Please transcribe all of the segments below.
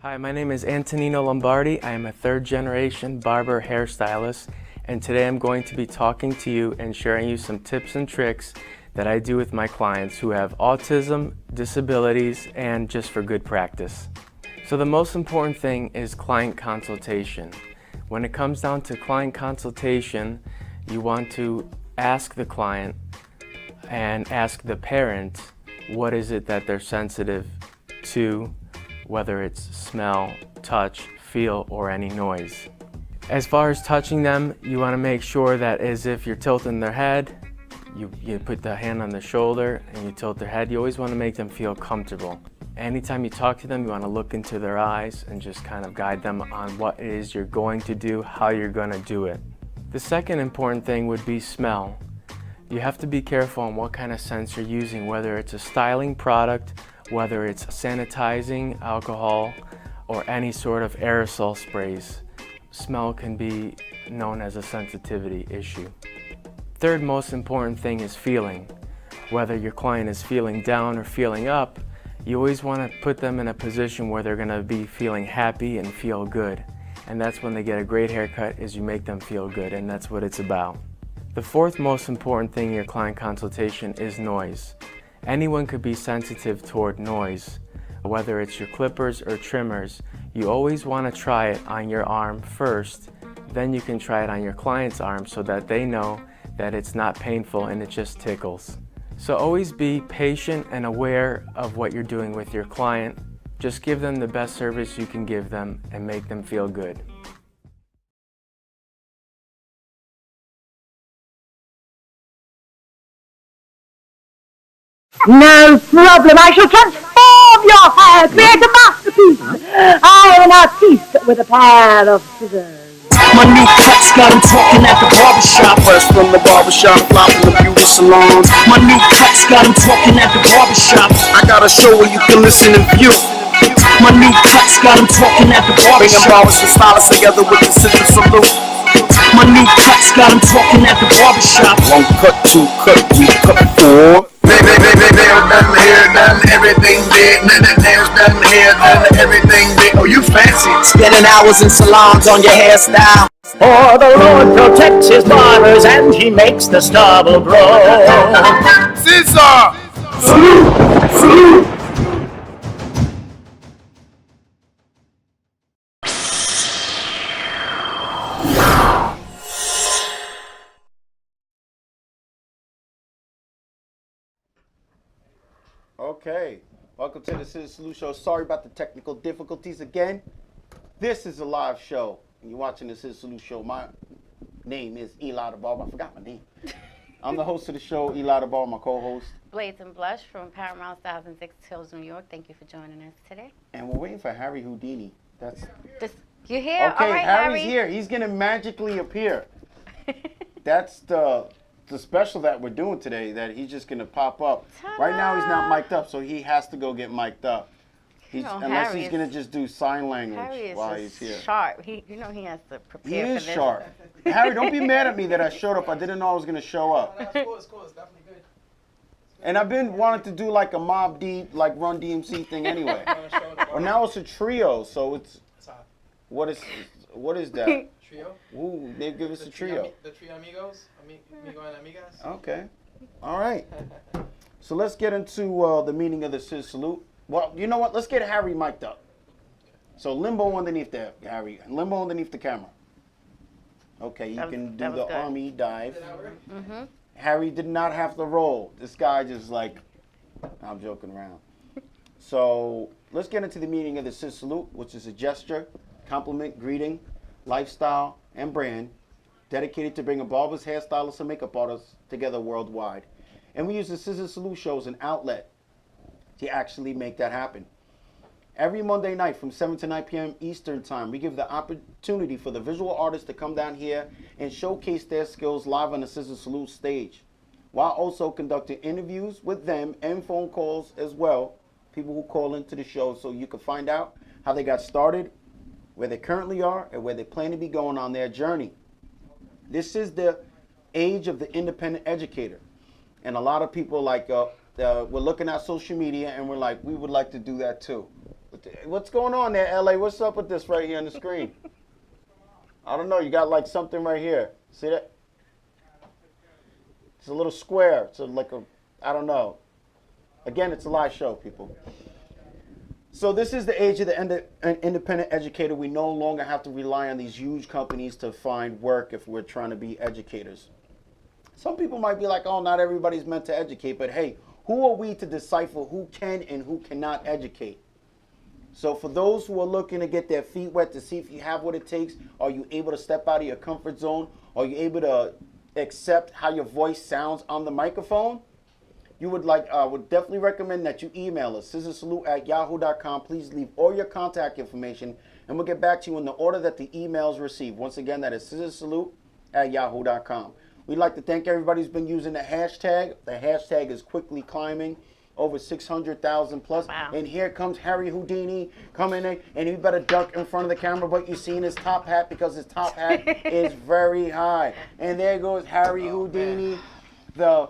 Hi, my name is Antonino Lombardi. I am a third-generation barber hairstylist, and today I'm going to be talking to you and sharing you some tips and tricks that I do with my clients who have autism, disabilities, and just for good practice. So the most important thing is client consultation. When it comes down to client consultation, you want to ask the client and ask the parent what is it that they're sensitive to, whether it's smell, touch, feel, or any noise. As far as touching them, you want to make sure that as if you're tilting their head, you put the hand on the shoulder and you tilt their head. You always want to make them feel comfortable. Anytime you talk to them, you want to look into their eyes and just kind of guide them on what it is you're going to do, how you're going to do it. The second important thing would be smell. You have to be careful on what kind of scents you're using, whether it's a styling product, whether it's sanitizing, alcohol, or any sort of aerosol sprays. Smell can be known as a sensitivity issue. Third most important thing is feeling. Whether your client is feeling down or feeling up, you always want to put them in a position where they're going to be feeling happy and feel good. And that's when they get a great haircut, is you make them feel good, and that's what it's about. The fourth most important thing in your client consultation is noise. Anyone could be sensitive toward noise. Whether it's your clippers or trimmers, you always want to try it on your arm first, then you can try it on your client's arm so that they know that it's not painful and it just tickles. So always be patient and aware of what you're doing with your client. Just give them the best service you can give them and make them feel good. No problem. I shall transform your hair, create a masterpiece. I am an artiste with a pair of scissors. My new cuts got him talking at the barbershop. Fresh from the barbershop, fly from the beauty salon. My new cuts got him talking at the barbershop. I got a show where you can listen and view. My new cuts got him talking at the barbershop. Bringing barbers and stylists together with the ScissorSalute. My new cuts got him talking at the barbershop. One cut, two cut, three cut, four. Nails done, hair done, everything did. Nails done, hair done, everything did. Oh, you fancy. Spending hours in salons on your hairstyle. For the Lord protects his barbers and he makes the stubble grow. Scissor! Salute! Salute! Okay, welcome to the ScissorSalute show. Sorry about the technical difficulties again. This is a live show, and you're watching the ScissorSalute show. My name is Eli the Barber. I forgot my name. I'm the host of the show, Eli the Barber, my co-host. Blades and Blush from Paramount Styles in Six Hills, New York. Thank you for joining us today. And we're waiting for Harry Houdini. You here? Okay, All right, Harry's Harry. here. He's gonna magically appear. That's the special that we're doing today, that he's just gonna pop up. Ta-da! Right now he's not mic'd up, so he has to go get mic'd up. Unless Harry he's gonna just do sign language Harry is while he's here. sharp. He has to prepare He for is this. sharp. Harry, don't be mad at me that I showed up. I didn't know I was gonna show up. It's cool. It's definitely good. And I've been wanting to do like a Mob D, like Run DMC thing anyway. Well, now it's a trio, so it's what is that? Trio? Ooh, they give us a trio. The trio amigos, amigo and amigas. Okay. All right. So let's get into the meaning of the ScissorSalute. Well, you know what? Let's get Harry mic'd up. So limbo underneath there, Harry. Limbo underneath the camera. Okay, you can do the army dive. Mm-hmm. Harry did not have to roll. This guy just like, I'm joking around. So let's get into the meaning of the ScissorSalute, which is a gesture, compliment, greeting, lifestyle, and brand dedicated to bringing barbers, hairstylists, and makeup artists together worldwide. And we use the ScissorSalute show as an outlet to actually make that happen. Every Monday night from 7 to 9 p.m. Eastern Time, we give the opportunity for the visual artists to come down here and showcase their skills live on the ScissorSalute stage, while also conducting interviews with them and phone calls as well, people who call into the show, so you can find out how they got started, where they currently are, and where they plan to be going on their journey. This is the age of the independent educator. And a lot of people we're looking at social media and we're like, we would like to do that too. What's going on there, LA? What's up with this right here on the screen? I don't know. You got like something right here. See that? It's a little square. It's like a, I don't know. Again, it's a live show, people. So this is the age of the independent educator. We no longer have to rely on these huge companies to find work if we're trying to be educators. Some people might be like, oh, not everybody's meant to educate, but hey, who are we to decipher who can and who cannot educate? So for those who are looking to get their feet wet to see if you have what it takes, are you able to step out of your comfort zone? Are you able to accept how your voice sounds on the microphone? You would would definitely recommend that you email us, ScissorSalute@yahoo.com. Please leave all your contact information, and we'll get back to you in the order that the emails receive. Once again, that is ScissorSalute@yahoo.com. We'd like to thank everybody who's been using the hashtag. The hashtag is quickly climbing, over 600,000 plus. Wow. And here comes Harry Houdini coming in, and he better duck in front of the camera, but you've seen his top hat because his top hat is very high. And there goes Harry Houdini, the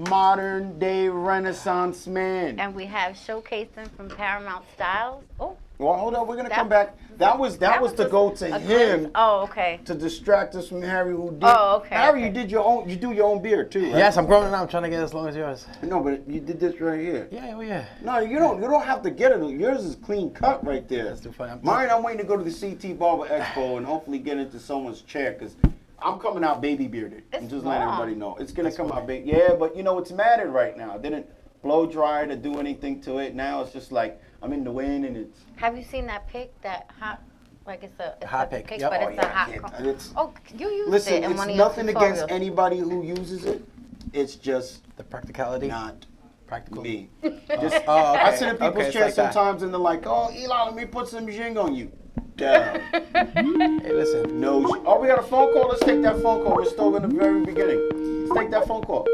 modern day Renaissance man. And we have showcasing from Paramount Styles. Oh, Well, hold on, we're gonna come back. That was to go to him. Oh, okay. To distract us from Harry Houdini. Oh, okay. Harry, okay. you do your own beard too, right? Yes, I'm growing it out. I'm trying to get as long as yours. No, but you did this right here. Yeah, oh yeah. No, you don't have to get it. Yours is clean cut right there. That's too funny. Mine, I'm waiting to go to the CT Barber Expo and hopefully get into someone's chair because I'm coming out baby bearded. I'm just letting everybody know. It's gonna come out baby. Yeah, but you know it's matted right now. I didn't blow dry it or do anything to it. Now it's just like I'm in the wind and it's. Have you seen that pic? That hot, like it's a Hot a pic, pic, yep. but Oh, it's yeah, a hot. it's- Oh, you used Listen, it in it's one of your nothing against tutorials. anybody who uses it. It's just The practicality. not Practical. me. Okay. I sit in people's Okay, it's chairs like that. sometimes and they're like, "Oh, Eli, let me put some zing on you." Damn. Hey, listen. No. Oh, we got a phone call. Let's take that phone call. We're still in the very beginning. Let's take that phone call.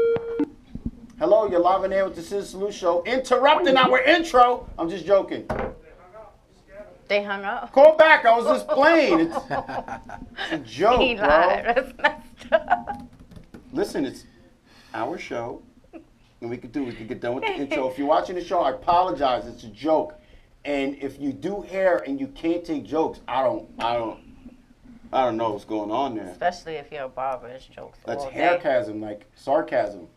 Hello, you're live in air with the ScissorSalute show. Interrupting our intro. I'm just joking. They hung up. Call back. I was just playing. It's a joke, Eli, bro. that's messed up. Listen, it's our show, and we could get done with the intro. If you're watching the show, I apologize. It's a joke, and if you do hair and you can't take jokes, I don't know what's going on there. Especially if you're a barber, it's jokes That's all day. haircasm, like sarcasm.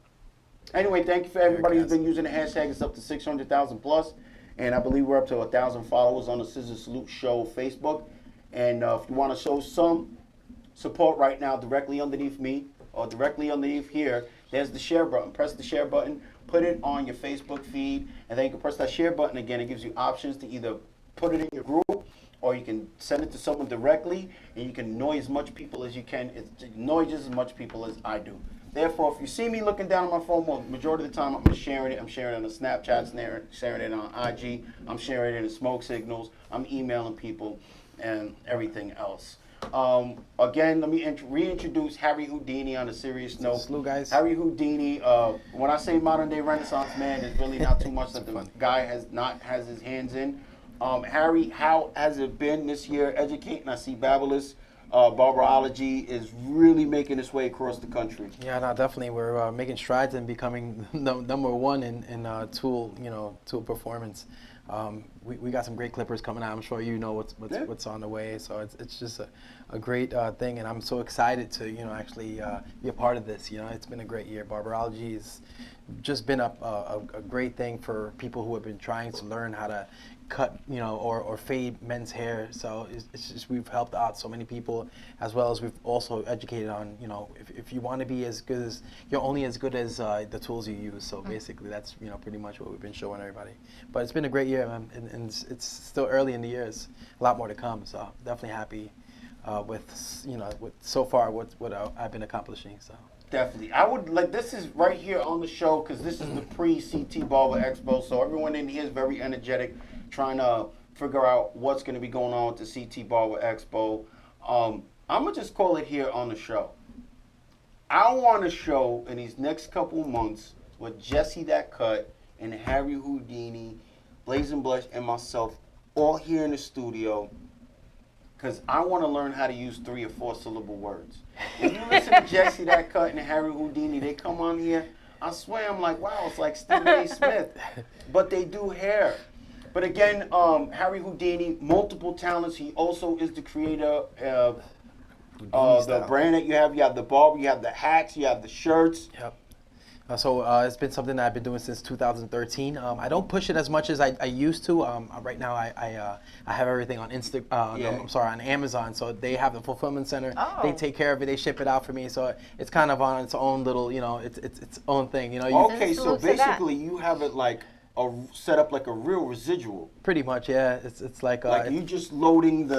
Anyway, thank you for everybody who's been using the hashtag. It's up to 600,000 plus, and I believe we're up to 1,000 followers on the ScissorSalute Show Facebook. And if you want to show some support right now, directly underneath me or directly underneath here, there's the share button. Press the share button, put it on your Facebook feed, and then you can press that share button again. It gives you options to either put it in your group, or you can send it to someone directly, and you can annoy as much people as you can. It annoys just as much people as I do. Therefore, if you see me looking down on my phone, well, majority of the time I'm sharing it. I'm sharing it on the Snapchat, sharing it on IG. I'm sharing it in the smoke signals. I'm emailing people and everything else. Again, let me reintroduce Harry Houdini on a serious note. Salute, guys. Harry Houdini, when I say modern day Renaissance man, there's really not too much that the guy has his hands in. Harry, how has it been this year educating? I see Babylus Barberology is really making its way across the country. Yeah, no, definitely. We're making strides in becoming number one in tool performance. We got some great clippers coming out. I'm sure you know what's on the way. So it's just a great thing, and I'm so excited to actually be a part of this. It's been a great year. Barberology has just been a great thing for people who have been trying to learn how to cut or fade men's hair. So it's just we've helped out so many people, as well as we've also educated on if you want to be as good as you're only as good as the tools you use. So basically that's pretty much what we've been showing everybody. But it's been a great year, man, and it's still early in the year. It's a lot more to come. So definitely happy with so far what I've been accomplishing. So. Definitely. I would like, this is right here on the show because this is the pre-CT Barber Expo, so everyone in here is very energetic, trying to figure out what's going to be going on with the CT Barber Expo. I'm going to just call it here on the show. I want to show in these next couple of months with Jesse That Cut and Harry Houdini, Blazing Blush, and myself all here in the studio, because I want to learn how to use 3 or 4 syllable words. When you listen to Jesse That Cut and Harry Houdini, they come on here, I swear I'm like, wow, it's like Stephen A. Smith. But they do hair. But again, Harry Houdini, multiple talents. He also is the creator of the brand that you have. You have the barber, you have the hats, you have the shirts. Yep. It's been something that I've been doing since 2013. I don't push it as much as I used to. Right now, I have everything on on Amazon. So they have the fulfillment center. Oh. They take care of it. They ship it out for me. So it's kind of on its own little, it's its own thing. Okay, so Salute to that. basically you have it like set up like a real residual. Pretty much, yeah. It's like You just loading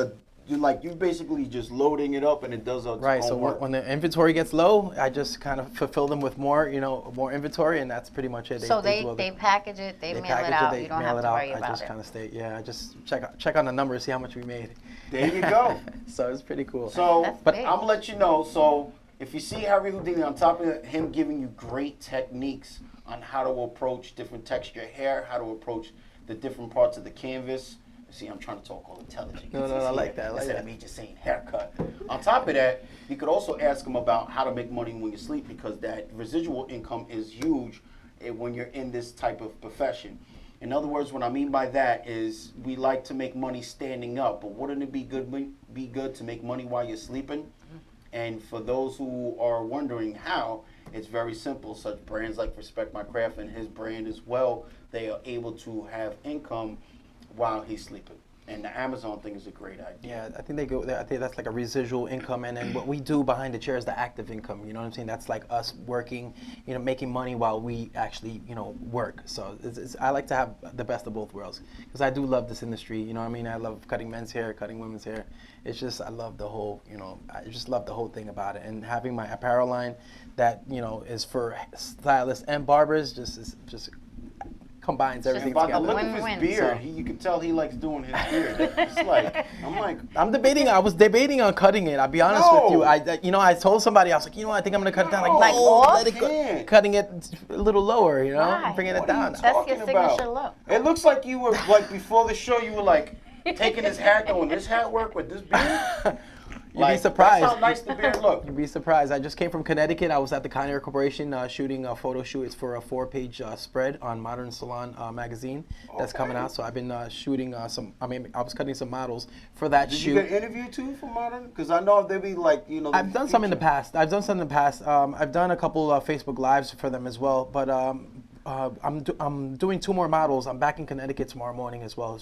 you basically just loading it up and it does its right. own So work. when the inventory gets low, I just kind of fulfill them with more inventory, and that's pretty much it. So they do all the- package it, they mail it out. You don't have to worry I about just it. kind of I just check on the numbers, see how much we made. There you go. So it's pretty cool. So, That's but big. I'm gonna let you know. So, if you see Harry Houdini, on top of him giving you great techniques on how to approach different texture hair, how to approach the different parts of the canvas. See, I'm trying to talk all intelligent. No, I like that. I like Instead that. of me just saying haircut. On top of that, you could also ask him about how to make money when you sleep, because that residual income is huge when you're in this type of profession. In other words, what I mean by that is we like to make money standing up, but wouldn't it be good to make money while you're sleeping? And for those who are wondering how, it's very simple. Such brands like Respect My Craft and his brand as well, they are able to have income while he's sleeping. And the Amazon thing is a great idea. Yeah, I think I think that's like a residual income, and then what we do behind the chair is the active income. You know what I'm saying? That's like us working, making money while we actually, work. So I like to have the best of both worlds, because I do love this industry. You know what I mean? I love cutting men's hair, cutting women's hair. It's just I love the whole, I just love the whole thing about it. And having my apparel line that is for stylists and barbers just combines everything And by the together. look of his Win-win. beard, So- you can tell he likes doing his beard. It's like, I'm debating. I was debating on cutting it. I'll be honest with you. I told somebody, I was like, I think I'm gonna cut it down. No, Like no, off? let it go. Can't. Cutting it a little lower, Why? bringing it what are down. you That's talking your signature about? look. It looks like you were like before the show. You were like taking his hat, going, "This hat work with this beard." You'd be surprised. That's how nice the beard look. You'd be surprised. I just came from Connecticut. I was at the Conair Corporation shooting a photo shoot. It's for a 4-page spread on Modern Salon magazine that's coming out. So I've been shooting I was cutting some models for that Did shoot. you get an interview too for Modern? Because I know they'll be like, I've done some in the past. I've done a couple Facebook Lives for them as well. But I'm doing 2 more models. I'm back in Connecticut tomorrow morning as well,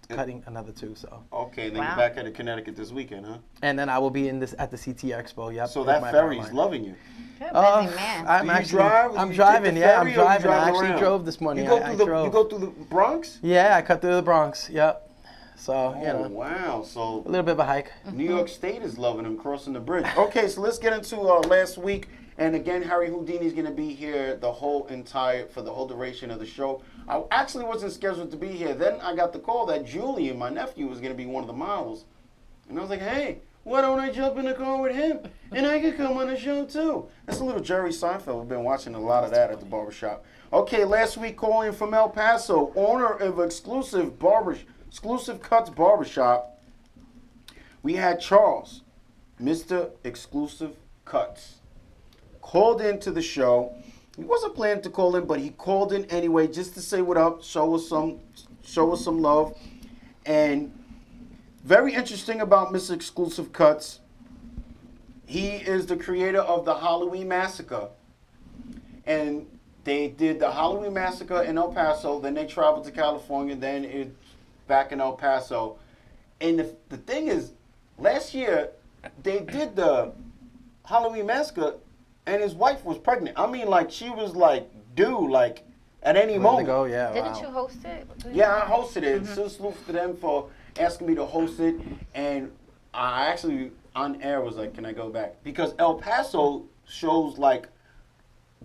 cutting another 2. So. Okay, then Wow. you're back at Connecticut this weekend, huh? And then I will be at the CT Expo. Yep. So with that my ferry's apparel line. loving you. You're a busy man. I'm Do you actually, drive? I'm You driving. take the Yeah, I'm ferry or you driving. I drive actually around? drove this morning. You go I through drove. you go through the Bronx? Yeah, I cut through the Bronx. Yep. So Oh wow! So a little bit of a hike. New York State is loving him crossing the bridge. Okay, so let's get into last week. And again, Harry Houdini is going to be here for the whole duration of the show. I actually wasn't scheduled to be here. Then I got the call that Julian, my nephew, was going to be one of the models. And I was like, hey, why don't I jump in the car with him? And I could come on the show too. That's a little Jerry Seinfeld. We've been watching a lot of that at the barbershop. Okay, last week calling from El Paso, owner of Exclusive Cuts Barbershop, we had Charles, Mr. Exclusive Cuts, called into the show. He wasn't planning to call in, but he called in anyway just to say what up, show us some love. And very interesting about Mr. Exclusive Cuts, he is the creator of the Halloween Massacre. And they did the Halloween Massacre in El Paso, then they traveled to California, then it's back in El Paso. And the thing is, last year, they did the Halloween Massacre, and his wife was pregnant. I mean, like, she was, like, due, like, at any Ready to moment. go, yeah. Didn't wow. you host it? Yeah, I hosted it. Salute to them for asking me to host it. And I actually, on air, was like, can I go back? Because El Paso shows, like,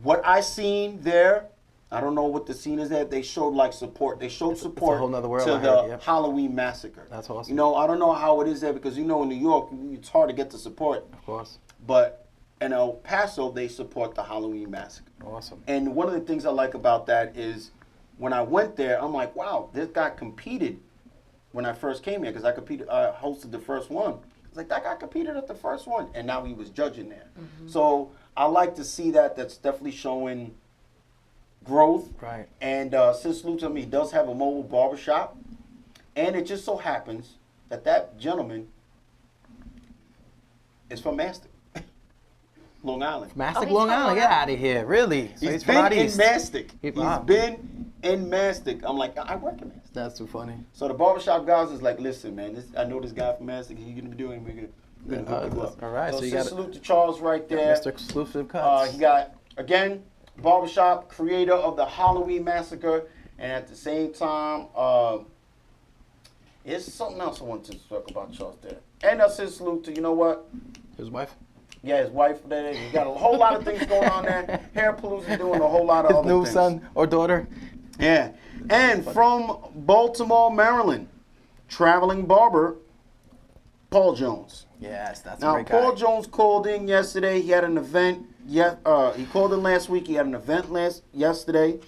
what I seen there. I don't know what the scene is at. They showed, like, support. They showed support whole nother world to out the here, yep. Halloween Massacre. That's awesome. You know, I don't know how it is there because, in New York, it's hard to get the support. Of course. But in El Paso, they support the Halloween Massacre. Awesome. And one of the things I like about that is when I went there, I'm like, wow, this guy competed when I first came here because I hosted the first one. It's like, that guy competed at the first one, and now he was judging there. So I like to see that. That's definitely showing growth. Right. And ScissorSalute to me does have a mobile barbershop. And it just so happens that gentleman is from Mastic, Long Island. Mastic, he's Long from Island. Long Get out of here. Really? So He's from been out in east. Mastic. He's Wow. been in Mastic. I'm like, I work in Mastic. That's too funny. So the barbershop guys is like, listen, man, I know this guy from Mastic. He's gonna be doing. We're gonna hook you up. All right. So you got salute to Charles right there. Mr. Exclusive Cuts. He got again barbershop creator of the Halloween Massacre, and at the same time, there's something else I wanted to talk about Charles there. And salute to, you know what? His wife. Yeah, his wife there. You got a whole lot of things going on there. Hair Palooza doing a whole lot of His other new things. son or daughter. Yeah. And from Baltimore, Maryland, traveling barber, Paul Jones. Yes, that's a Now, great guy. Paul Jones called in yesterday. He had an event. He called in last week. He had an event yesterday.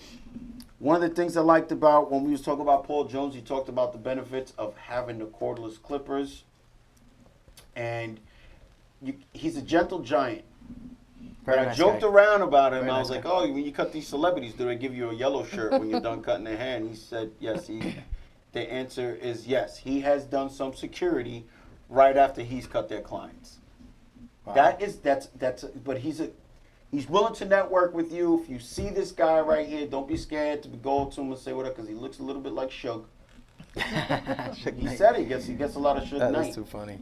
One of the things I liked about when we was talking about Paul Jones, he talked about the benefits of having the cordless clippers. And he's a gentle giant. Very But I nice joked guy. around about him. Very I nice was like, guy. oh, when you cut these celebrities, do they give you a yellow shirt when you're done cutting their hair? And he said, yes. The answer is yes. He has done some security right after he's cut their clients. Wow. But he's willing to network with you. If you see this guy right here, don't be scared to go up to him and say what up, because he looks a little bit like Suge. He said he gets a lot of Suge That Knight. is too funny.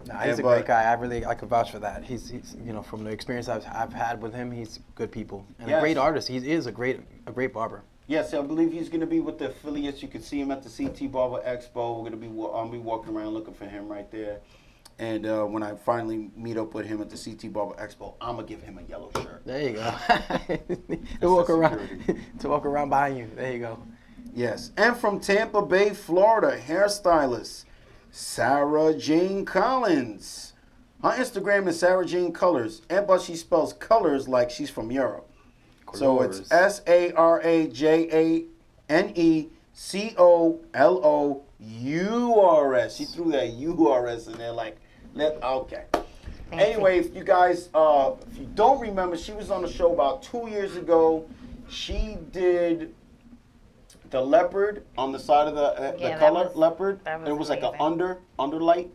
Nah, Yeah, he's a but- great guy. I could vouch for that. He's from the experience I've had with him, he's good people and Yes. a great artist. He is a great barber. Yes, I believe he's going to be with the affiliates. You can see him at the CT Barber Expo. I'll be walking around looking for him right there. And when I finally meet up with him at the CT Barber Expo, I'm gonna give him a yellow shirt. There you go. Security. to walk around behind you. There you go. Yes, and from Tampa Bay, Florida, hairstylist Sarah Jane Collins. Her Instagram is Sarah Jane Colors, but she spells colors like she's from Europe. So it's SarajAneColors. She threw that URS in there like, okay. Anyway, if you guys, if you don't remember, she was on the show about 2 years ago. She did the leopard on the side of the Yeah, color that was- leopard. that was It was like an amazing. underlight.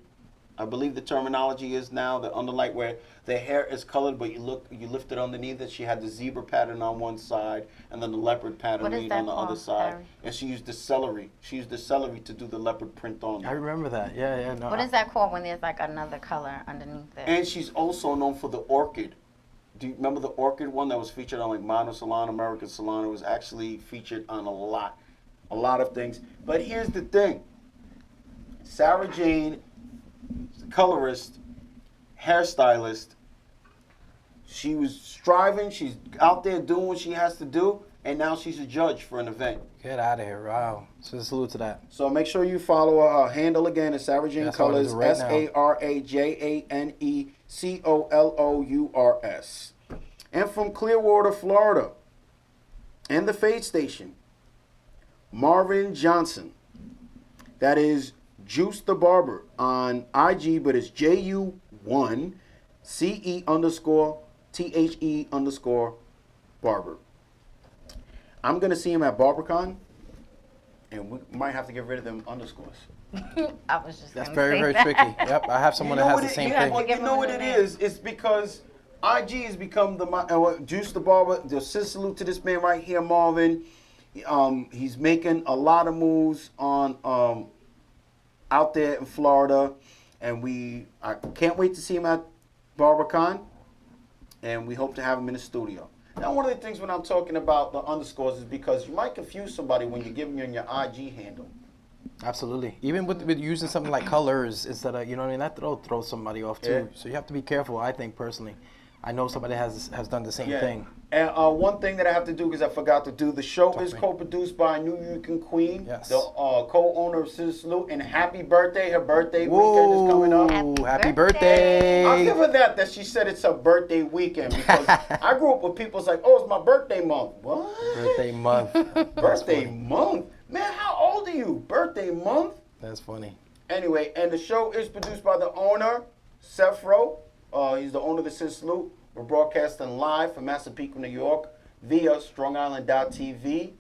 I believe the terminology is now the underlight, where the hair is colored, but you lift it underneath it. She had the zebra pattern on one side, and then the leopard pattern What is on that the other called, side. Harry? And she used the celery. She used the celery to do the leopard print on I it. remember that. Yeah. No. What is that called when there's like another color underneath it? And she's also known for the orchid. Do you remember the orchid one that was featured on like Modern Salon, American Salon? It was actually featured on a lot of things. But here's the thing. Sarah Jane, colorist, hairstylist, she was striving, she's out there doing what she has to do, and now she's a judge for an event. Get out of here. Wow. So salute to that. So make sure you follow her. Her handle again is Sarah Jane That's what I'm Colors, gonna do right SarajAneColors. And from Clearwater, Florida, and the Fade Station, Marvin Johnson. That is Juice the Barber on IG, but it's JU1CE_THE_Barber. I'm going to see him at BarberCon, and we might have to get rid of them underscores. I was just That's gonna very, say very that. tricky. Yep. I have someone that has the same thing. You know what it is? It's because IG has become Juice the Barber. The ScissorSalute to this man right here, Marvin. He's making a lot of moves on out there in Florida, and I can't wait to see him at BarberCon, and we hope to have him in the studio. Now, one of the things when I'm talking about the underscores is because you might confuse somebody when you give them your IG handle. Absolutely. Even with using something like colors instead of, that'll throw somebody off too. Yeah. So you have to be careful, I think, personally. I know somebody has done the same thing. And one thing that I have to do, because I forgot to do, the show Talk is to me. co-produced by New York Queen, Yes. the co-owner of ScissorSalute, and happy birthday. Her birthday weekend is coming up. Whoa, happy Happy birthday. I'll give her that she said it's her birthday weekend, because I grew up with people it's like, oh, it's my birthday month. What? Birthday month. Birthday month? Man, how old are you? Birthday month? That's funny. Anyway, and the show is produced by the owner, Sefro. He's the owner of the ScissorSalute. We're broadcasting live from Massapequa, New York. via StrongIsland.tv,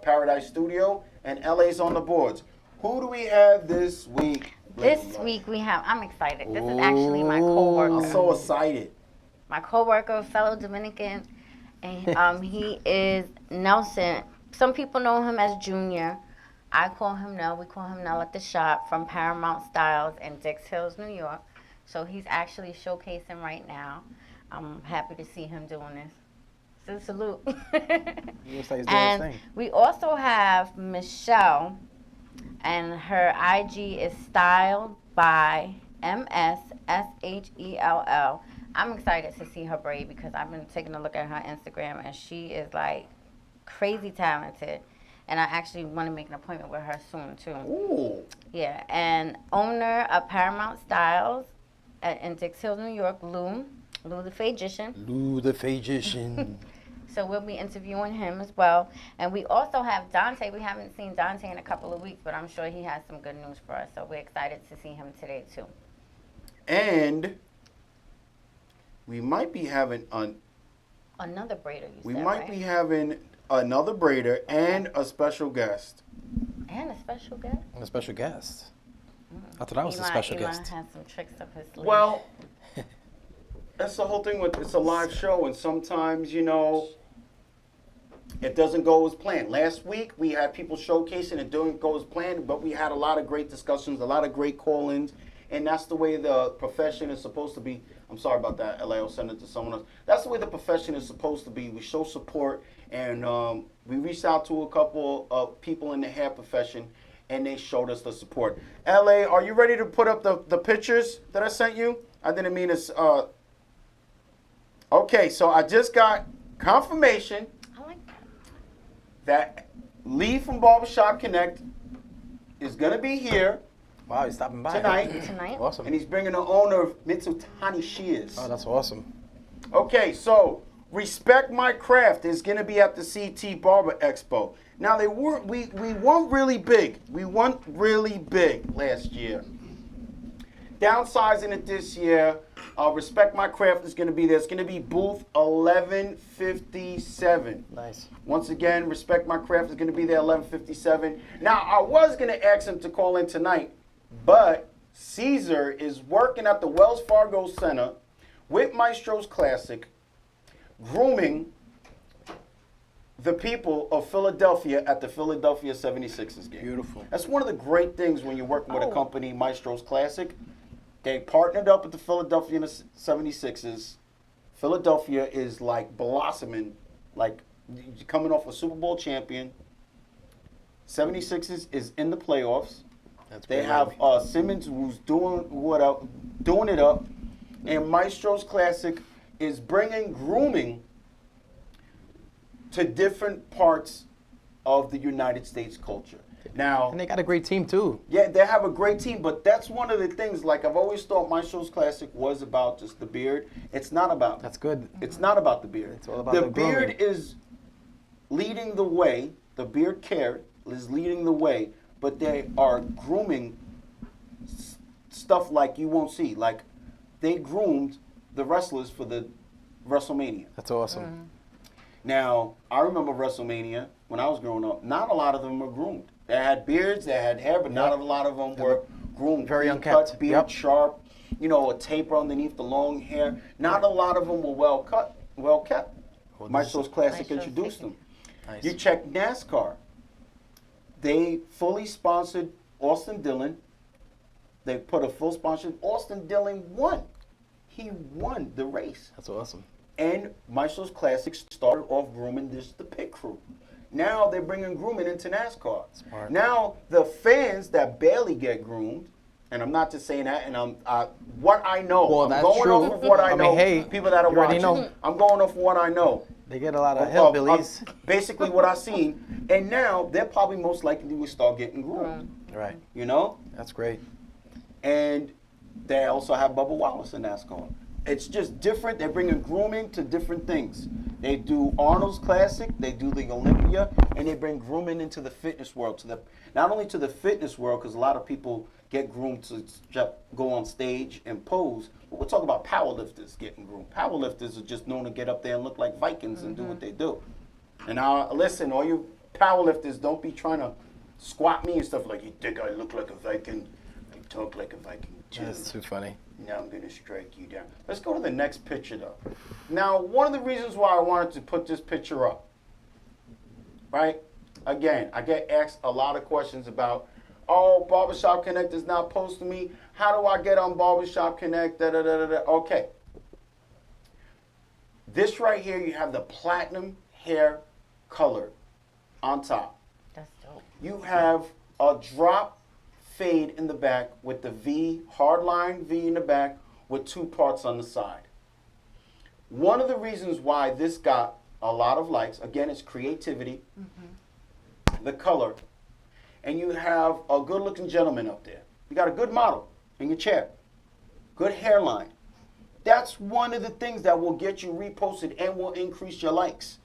Paradise Studio, and LA's on the boards. Who do we have this week? This week we have, I'm excited. This is actually my coworker. I'm so excited. My coworker, fellow Dominican, and he is Nelson. Some people know him as Junior. I call him Nell. We call him Nell at the shop, from Paramount Styles in Dix Hills, New York. So he's actually showcasing right now. I'm happy to see him doing this. So salute. Looks like he's doing his And thing. we also have Michelle, and her IG is styled by MSSHELL. I'm excited to see her braid because I've been taking a look at her Instagram, and she is like crazy talented. And I actually want to make an appointment with her soon too. Ooh. Yeah, and owner of Paramount Styles in Dix Hills, New York, Lou the Phagician. Lou the Phagician. So we'll be interviewing him as well. And we also have Dante. We haven't seen Dante in a couple of weeks, but I'm sure he has some good news for us. So we're excited to see him today too. And we might be having Another braider, you we said, might right? be having another braider and a special guest. And a special guest. And a special guest. I thought I was a Elon- special Elon guest. has some tricks up his sleeve. Well, that's the whole thing with it's a live show, and sometimes, you know, it doesn't go as planned. Last week we had people showcasing, it didn't go as planned, but we had a lot of great discussions, a lot of great call-ins, and that's the way the profession is supposed to be. I'm sorry about that, LA, I'll send it to someone else. That's the way the profession is supposed to be. We show support, and we reached out to a couple of people in the hair profession, and they showed us the support. LA, are you ready to put up the pictures that I sent you? I didn't mean to. Okay, so I just got confirmation I like that. that Lee from Barbershop Connect is going to be here Wow, he's stopping by. tonight, Tonight? Awesome. and he's bringing the owner of Mitsutani Shears. Oh, that's awesome. Okay, so Respect My Craft is going to be at the CT Barber Expo. Now, we weren't really big. We weren't really big last year. Downsizing it this year. Respect My Craft is going to be there. It's going to be booth 1157. Nice. Once again, Respect My Craft is going to be there 1157. Now, I was going to ask him to call in tonight, but Caesar is working at the Wells Fargo Center with Maestro's Classic, grooming the people of Philadelphia at the Philadelphia 76ers game. Beautiful. That's one of the great things when you're working with a company, Maestro's Classic. They partnered up with the Philadelphia 76ers. Philadelphia is like blossoming, like coming off a Super Bowl champion. 76ers is in the playoffs. That's They great. have Simmons who's doing it up, and Maestro's Classic is bringing grooming to different parts of the United States culture. Now, And they got a great team too. yeah, they have a great team, but that's one of the things. Like I've always thought, Maestro's Classic was about just the beard. It's not about. That's good. It's not about the beard. It's all about the the grooming. beard is leading the way. The beard care is leading the way, but they are grooming stuff like you won't see. Like they groomed the wrestlers for the WrestleMania. That's awesome. Now, I remember WrestleMania when I was growing up. Not a lot of them were groomed. They had beards, they had hair, but not a lot of them were groomed. Very Clean unkempt. cut, beard Yep. sharp, you know, a taper underneath the long hair. Not a lot of them were well cut, well kept. Well, Maestro's Classic Maestro's introduced Classic. them. Nice. You check NASCAR. They fully sponsored Austin Dillon. They put a full sponsorship. Austin Dillon won. He won the race. That's awesome. And Maestro's Classic started off grooming the pit crew. Now they're bringing grooming into NASCAR. Smart. Now the fans that barely get groomed, and I'm not just saying that, and what I know. Well, I'm that's going true. off of what I I mean, know. hey, people that are you already watching. know. I'm going off of what I know. They get a lot of Of hillbillies. basically what I've seen. And now they're probably most likely will start getting groomed. Right. You know? That's great. And they also have Bubba Wallace in NASCAR. It's just different. They're bringing grooming to different things. They do Arnold's Classic, they do the Olympia, and they bring grooming into the fitness world. Not only to the fitness world, because a lot of people get groomed to go on stage and pose, but we're talking about powerlifters getting groomed. Powerlifters are just known to get up there and look like Vikings and do what they do. And now, listen, all you powerlifters, don't be trying to squat me and stuff like, you think I look like a Viking? I talk like a Viking too. That's too funny. Now I'm going to strike you down. Let's go to the next picture, though. Now, one of the reasons why I wanted to put this picture up, right? Again, I get asked a lot of questions about, oh, Barbershop Connect is not posting me. How do I get on Barbershop Connect? Da, da, da, da, da. Okay. This right here, you have the platinum hair color on top. That's dope. You have a drop fade in the back with the V, hardline V in the back with 2 parts on the side. One of the reasons why this got a lot of likes, again, it's creativity, the color, and you have a good-looking gentleman up there. You got a good model in your chair, good hairline. That's one of the things that will get you reposted and will increase your likes.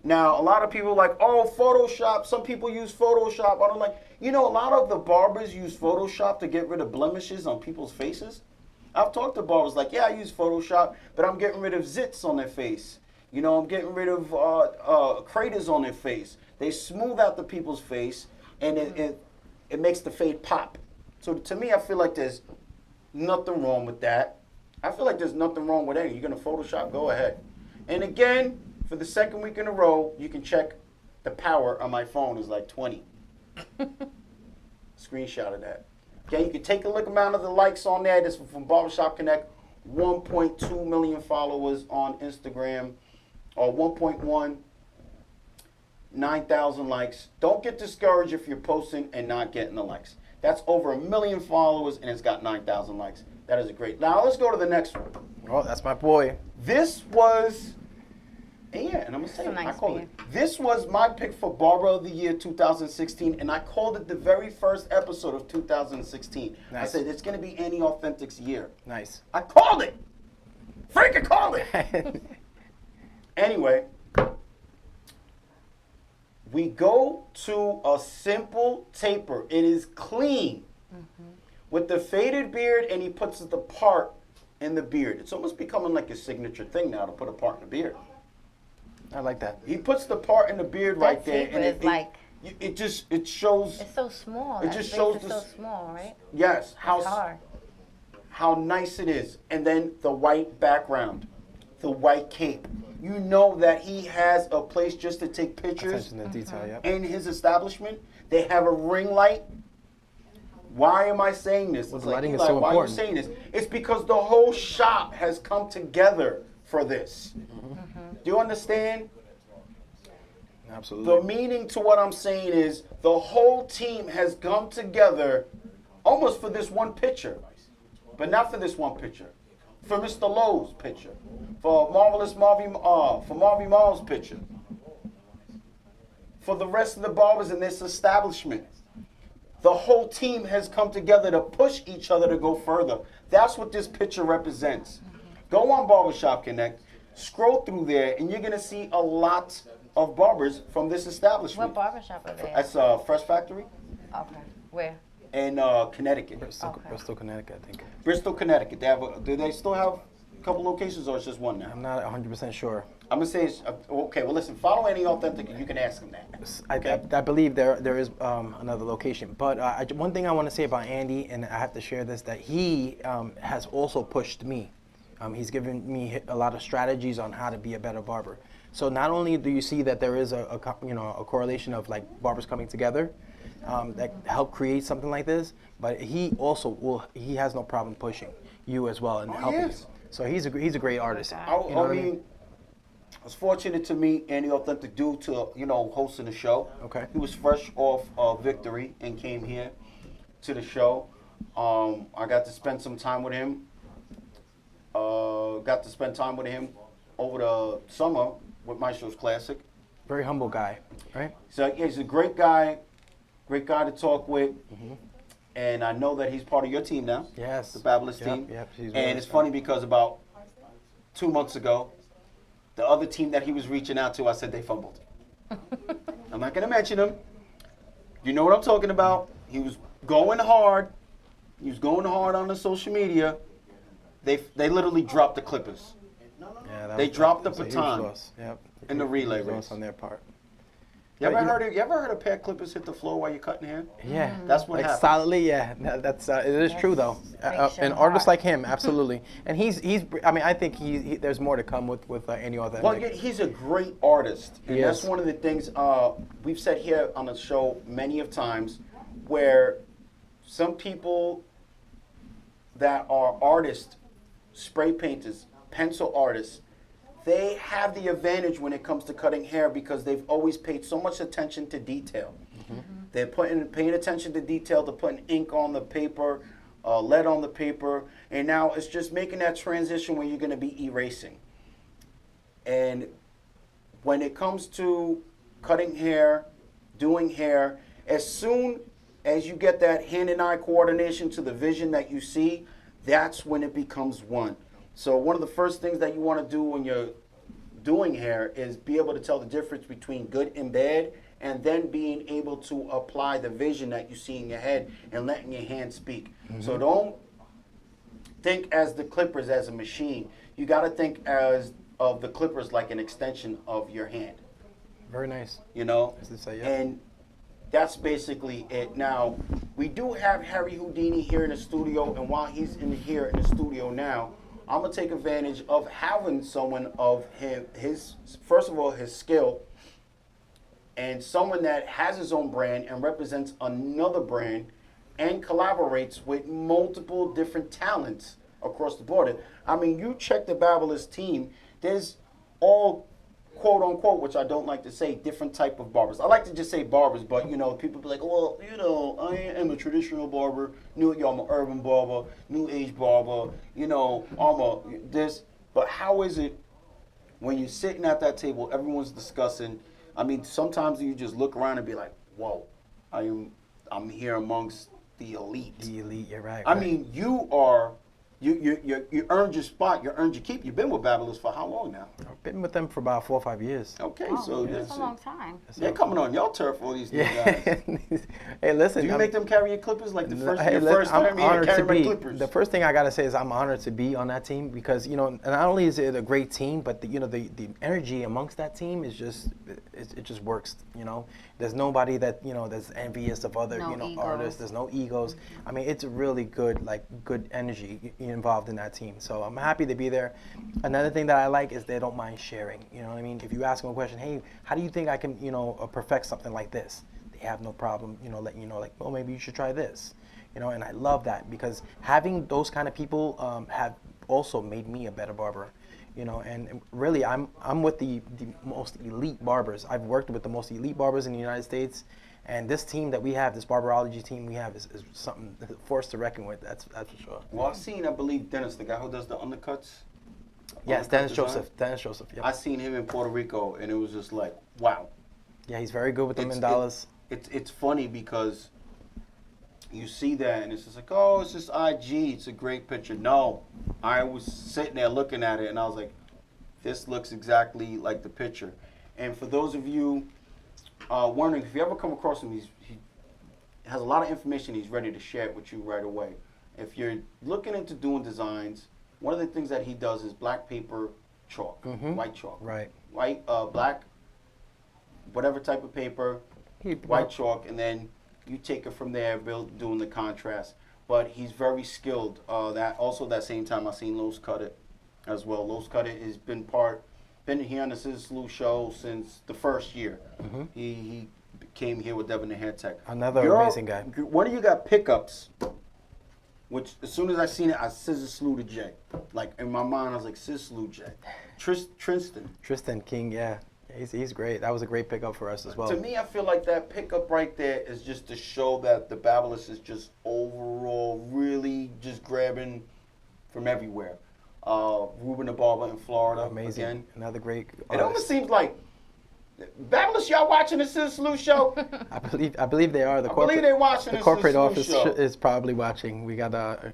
Now, a lot of people are like, oh, Photoshop. Some people use Photoshop. I'm like, you know, a lot of the barbers use Photoshop to get rid of blemishes on people's faces. I've talked to barbers like, yeah, I use Photoshop, but I'm getting rid of zits on their face. You know, I'm getting rid of craters on their face. They smooth out the people's face, and it makes the fade pop. So to me, I feel like there's nothing wrong with that. I feel like there's nothing wrong with any. You're going to Photoshop, go ahead. And again, for the second week in a row, you can check the power on my phone is like 20. Screenshot of that. Okay, you can take a look amount of the likes on there. This is from Barbershop Connect. 1.2 million followers on Instagram, or 1.1, 9,000 likes. Don't get discouraged if you're posting and not getting the likes. That's over 1 million followers, and it's got 9,000 likes. That is great. Now let's go to the next one. Oh, that's my boy. This was, yeah, and I'm gonna say it. Nice I called beard. it. This was my pick for Barber of the Year 2016, and I called it the very first episode of 2016. Nice. I said it's gonna be Any Authentic's year. Nice. I called it. Freaking called it. Anyway, we go to a simple taper. It is clean. With the faded beard, and he puts the part in the beard. It's almost becoming like a signature thing now to put a part in the beard. I like that. He puts the part in the beard right That there, taper and is like, it shows. it's so small. It That just face shows is the so s- small, right? Yes, It's how hard. how nice it is, and then the white background, the white cape. You know that he has a place just to take pictures Attention to detail, yeah. in his establishment. They have a ring light. Why am I saying this? Well, It's the lighting is Eli, so why important. are you saying this? It's because the whole shop has come together for this. Do you understand? Absolutely. The meaning to what I'm saying is the whole team has come together almost for this one picture. But not for this one picture. For Mr. Lowe's picture. For Marvelous Marvy Marv's picture. For the rest of the barbers in this establishment. The whole team has come together to push each other to go further. That's what this picture represents. Go on Barbershop Connect, scroll through there, and you're going to see a lot of barbers from this establishment. What barbershop are there? That's Fresh Factory Okay. Where? in Connecticut. Bristol, Okay. Bristol, Connecticut, I think. Bristol, Connecticut. Do they still have a couple locations, or it's just one now? I'm not 100% sure. I'm going to say, okay, well, listen, follow Any Authentic, and you can ask them that. I believe there is another location. But one thing I want to say about Andy, and I have to share this, that he has also pushed me. He's given me a lot of strategies on how to be a better barber. So not only do you see that there is a correlation of like barbers coming together that help create something like this, but he also he has no problem pushing you as well and helping yes. you. So he's a great artist. I mean, I was fortunate to meet Any Authentic due to, hosting the show. Okay. He was fresh off Victory and came here to the show. I got to spend some time with him. Got to spend time with him over the summer with Maestro's Classic. Very humble guy, right? So yeah, he's a great guy to talk with. and I know that he's part of your team now. Yes. The Babyless Yep, team. yep, he's And really it's funny because about 2 months ago, the other team that he was reaching out to, I said they fumbled. I'm not going to mention them. You know what I'm talking about. He was going hard. He was going hard on the social media. They literally dropped the Clippers. Yeah, They dropped the that's a huge baton loss. Yep. in the relay Huge loss race. on their part. You But ever heard a pair of Clippers hit the floor while you're cutting hair? Yeah, That's what like happened. solidly. Yeah, that's it is true though. Friction An artist hard. like him, absolutely. And he's. I mean, I think there's more to come with any other. Well, yeah, he's a great artist, and He that's is. one of the things we've said here on the show many of times, where some people that are artists, spray painters, pencil artists, they have the advantage when it comes to cutting hair because they've always paid so much attention to detail. They're paying attention to detail. They're putting ink on the paper, lead on the paper, and now it's just making that transition when you're going to be erasing. And when it comes to cutting hair, doing hair, as soon as you get that hand and eye coordination to the vision that you see, that's when it becomes one. So one of the first things that you want to do when you're doing hair is be able to tell the difference between good and bad, and then being able to apply the vision that you see in your head and letting your hand speak. So don't think as the Clippers as a machine. You got to think as of the Clippers like an extension of your hand. Very nice. You know, As they say, yeah. and that's basically it. Now, we do have Harry Houdini here in the studio, and while he's here in the studio now, I'm gonna take advantage of having someone of his first of all his skill, and someone that has his own brand and represents another brand, and collaborates with multiple different talents across the board. I mean, you check the Babyless team. There's all quote unquote, which I don't like to say, different type of barbers. I like to just say barbers, but you know, people be like, well, you know, I am a traditional barber, I'm an urban barber, new age barber, you know, I'm a this. But how is it when you're sitting at that table, everyone's discussing? I mean, sometimes you just look around and be like, whoa, I'm here amongst the elite. The elite, you're right. I mean, you earned your spot, you earned your keep. You've been with Babylous for how long now? I've been with them for about 4 or 5 years. Okay, Oh, so that's a long time. they're coming on your turf, all these new guys. Hey, listen. Do you make them carry your Clippers like the first, Hey, your look, first I'm time you honored to carry my be. Clippers? The first thing I gotta say is I'm honored to be on that team because you know, not only is it a great team, but the energy amongst that team is just it just works. You know, there's nobody that that's envious of other No egos. artists. There's no egos. I mean, it's a really good good energy involved in that team. So I'm happy to be there. Another thing that I like is they don't mind sharing. You know what I mean? If you ask them a question, hey, how do you think I can perfect something like this? They have no problem letting you know, like, well, maybe you should try this. And I love that because having those kind of people have also made me a better barber. And really, I'm with the most elite barbers. I've worked with the most elite barbers in the United States, and this team that we have, this barberology team we have, is something forced to reckon with. That's for sure. Well, I've seen, I believe, Dennis, the guy who does the undercuts. Yes, Undercut Dennis design. Joseph. Dennis Joseph. Yep. I seen him in Puerto Rico, and it was just like, wow. Yeah, he's very good with the It's- mandalas. It's funny because you see that, and it's just like, oh, it's just IG. It's a great picture. No, I was sitting there looking at it, and I was like, this looks exactly like the picture. And for those of you wondering, if you ever come across him, he has a lot of information he's ready to share it with you right away. If you're looking into doing designs, one of the things that he does is black paper chalk, white chalk. Right. White, black, whatever type of paper, white chalk, and then you take it from there, doing the contrast. But he's very skilled. That same time I seen Los cut it as well. Los cut it has been here on the ScissorSalute show since the first year. He came here with Devin the Hair Tech. Another amazing guy. One of you got pickups, which as soon as I seen it, I ScissorSaluted Jay. Like in my mind, I was like, ScissorSalute Jay. Tristan King, yeah. He's great. That was a great pickup for us as well. To me, I feel like that pickup right there is just to show that the Babylous is just overall really just grabbing from everywhere. Ruben the Barber in Florida. Amazing. Again. Another great It artist. almost seems like Battles, y'all watching the ScissorSalute show? I believe they are. I believe they watching the the corporate ScissorSalute office show. is probably watching. We got I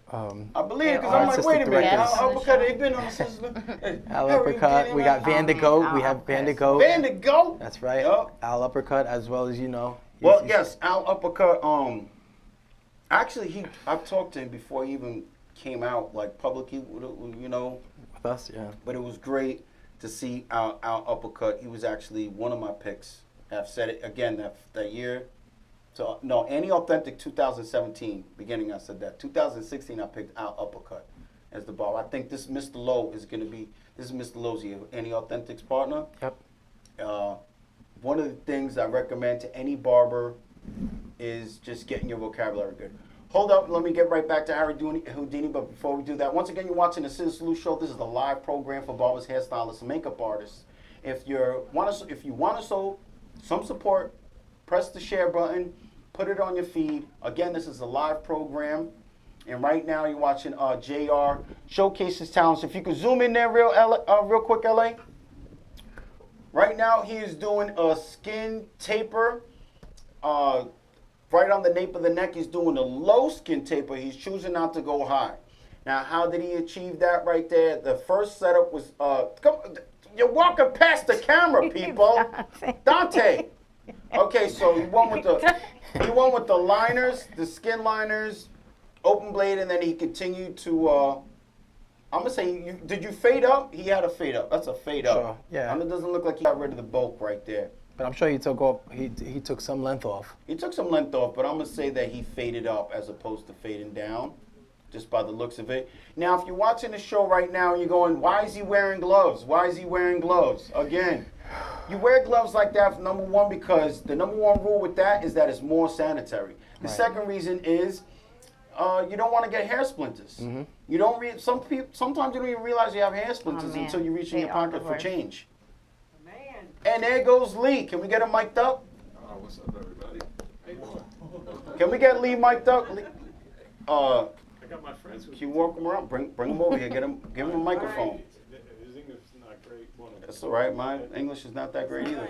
believe, They because are I'm like, wait a minute, directors. Al Uppercut, they've been on the ScissorSalute. Al Uppercut. We got Van de Goat. We have Van de Goat. Van de Goat? That's right. Yup. Al Uppercut, as well as you know. Well, yes, Al Uppercut. Actually, I've talked to him before he even came out, like, publicly, you know. With us, yeah. But it was great to see Al Uppercut. He was actually one of my picks. I've said it again that year. So, no, Any Authentic 2017, beginning I said that. 2016, I picked Al Uppercut as the barber. I think this Mr. Lowe is going to be, this is Mr. Lowe's year, Any Authentic's partner. Yep. One of the things I recommend to any barber is just getting your vocabulary good. Hold up, let me get right back to Harry Houdini, but before we do that, once again, you're watching the ScissorSalute show. This is the live program for barbers, hairstylists, and makeup artists. If you want to show some support, press the share button, put it on your feed. Again, this is a live program, and right now you're watching JR showcase his talents. If you could zoom in there real quick, LA. Right now, he is doing a skin taper. Right on the nape of the neck, he's doing a low skin taper. He's choosing not to go high. Now, how did he achieve that right there? The first setup was, you're walking past the camera, people. Dante. Okay, so he went with the liners, the skin liners, open blade, and then he continued to, I'm gonna say, did you fade up? He had a fade up. That's a fade up. Sure, yeah. It doesn't look like he got rid of the bulk right there. But I'm sure he took some length off. He took some length off, but I'm going to say that he faded up as opposed to fading down, just by the looks of it. Now, if you're watching the show right now and you're going, why is he wearing gloves? Why is he wearing gloves? Again, you wear gloves like that, for number one, because the number one rule with that is that it's more sanitary. The second reason is you don't want to get hair splinters. Mm-hmm. You don't sometimes you don't even realize you have hair splinters until you reach in your pocket for change. And there goes Lee. Can we get him mic'd up? What's up, everybody? How you doing? Can we get Lee mic'd up? Lee, I got my friends with can you walk him around? Bring him over here. Give him a microphone. His English is not great. That's all right. My English is not that great either.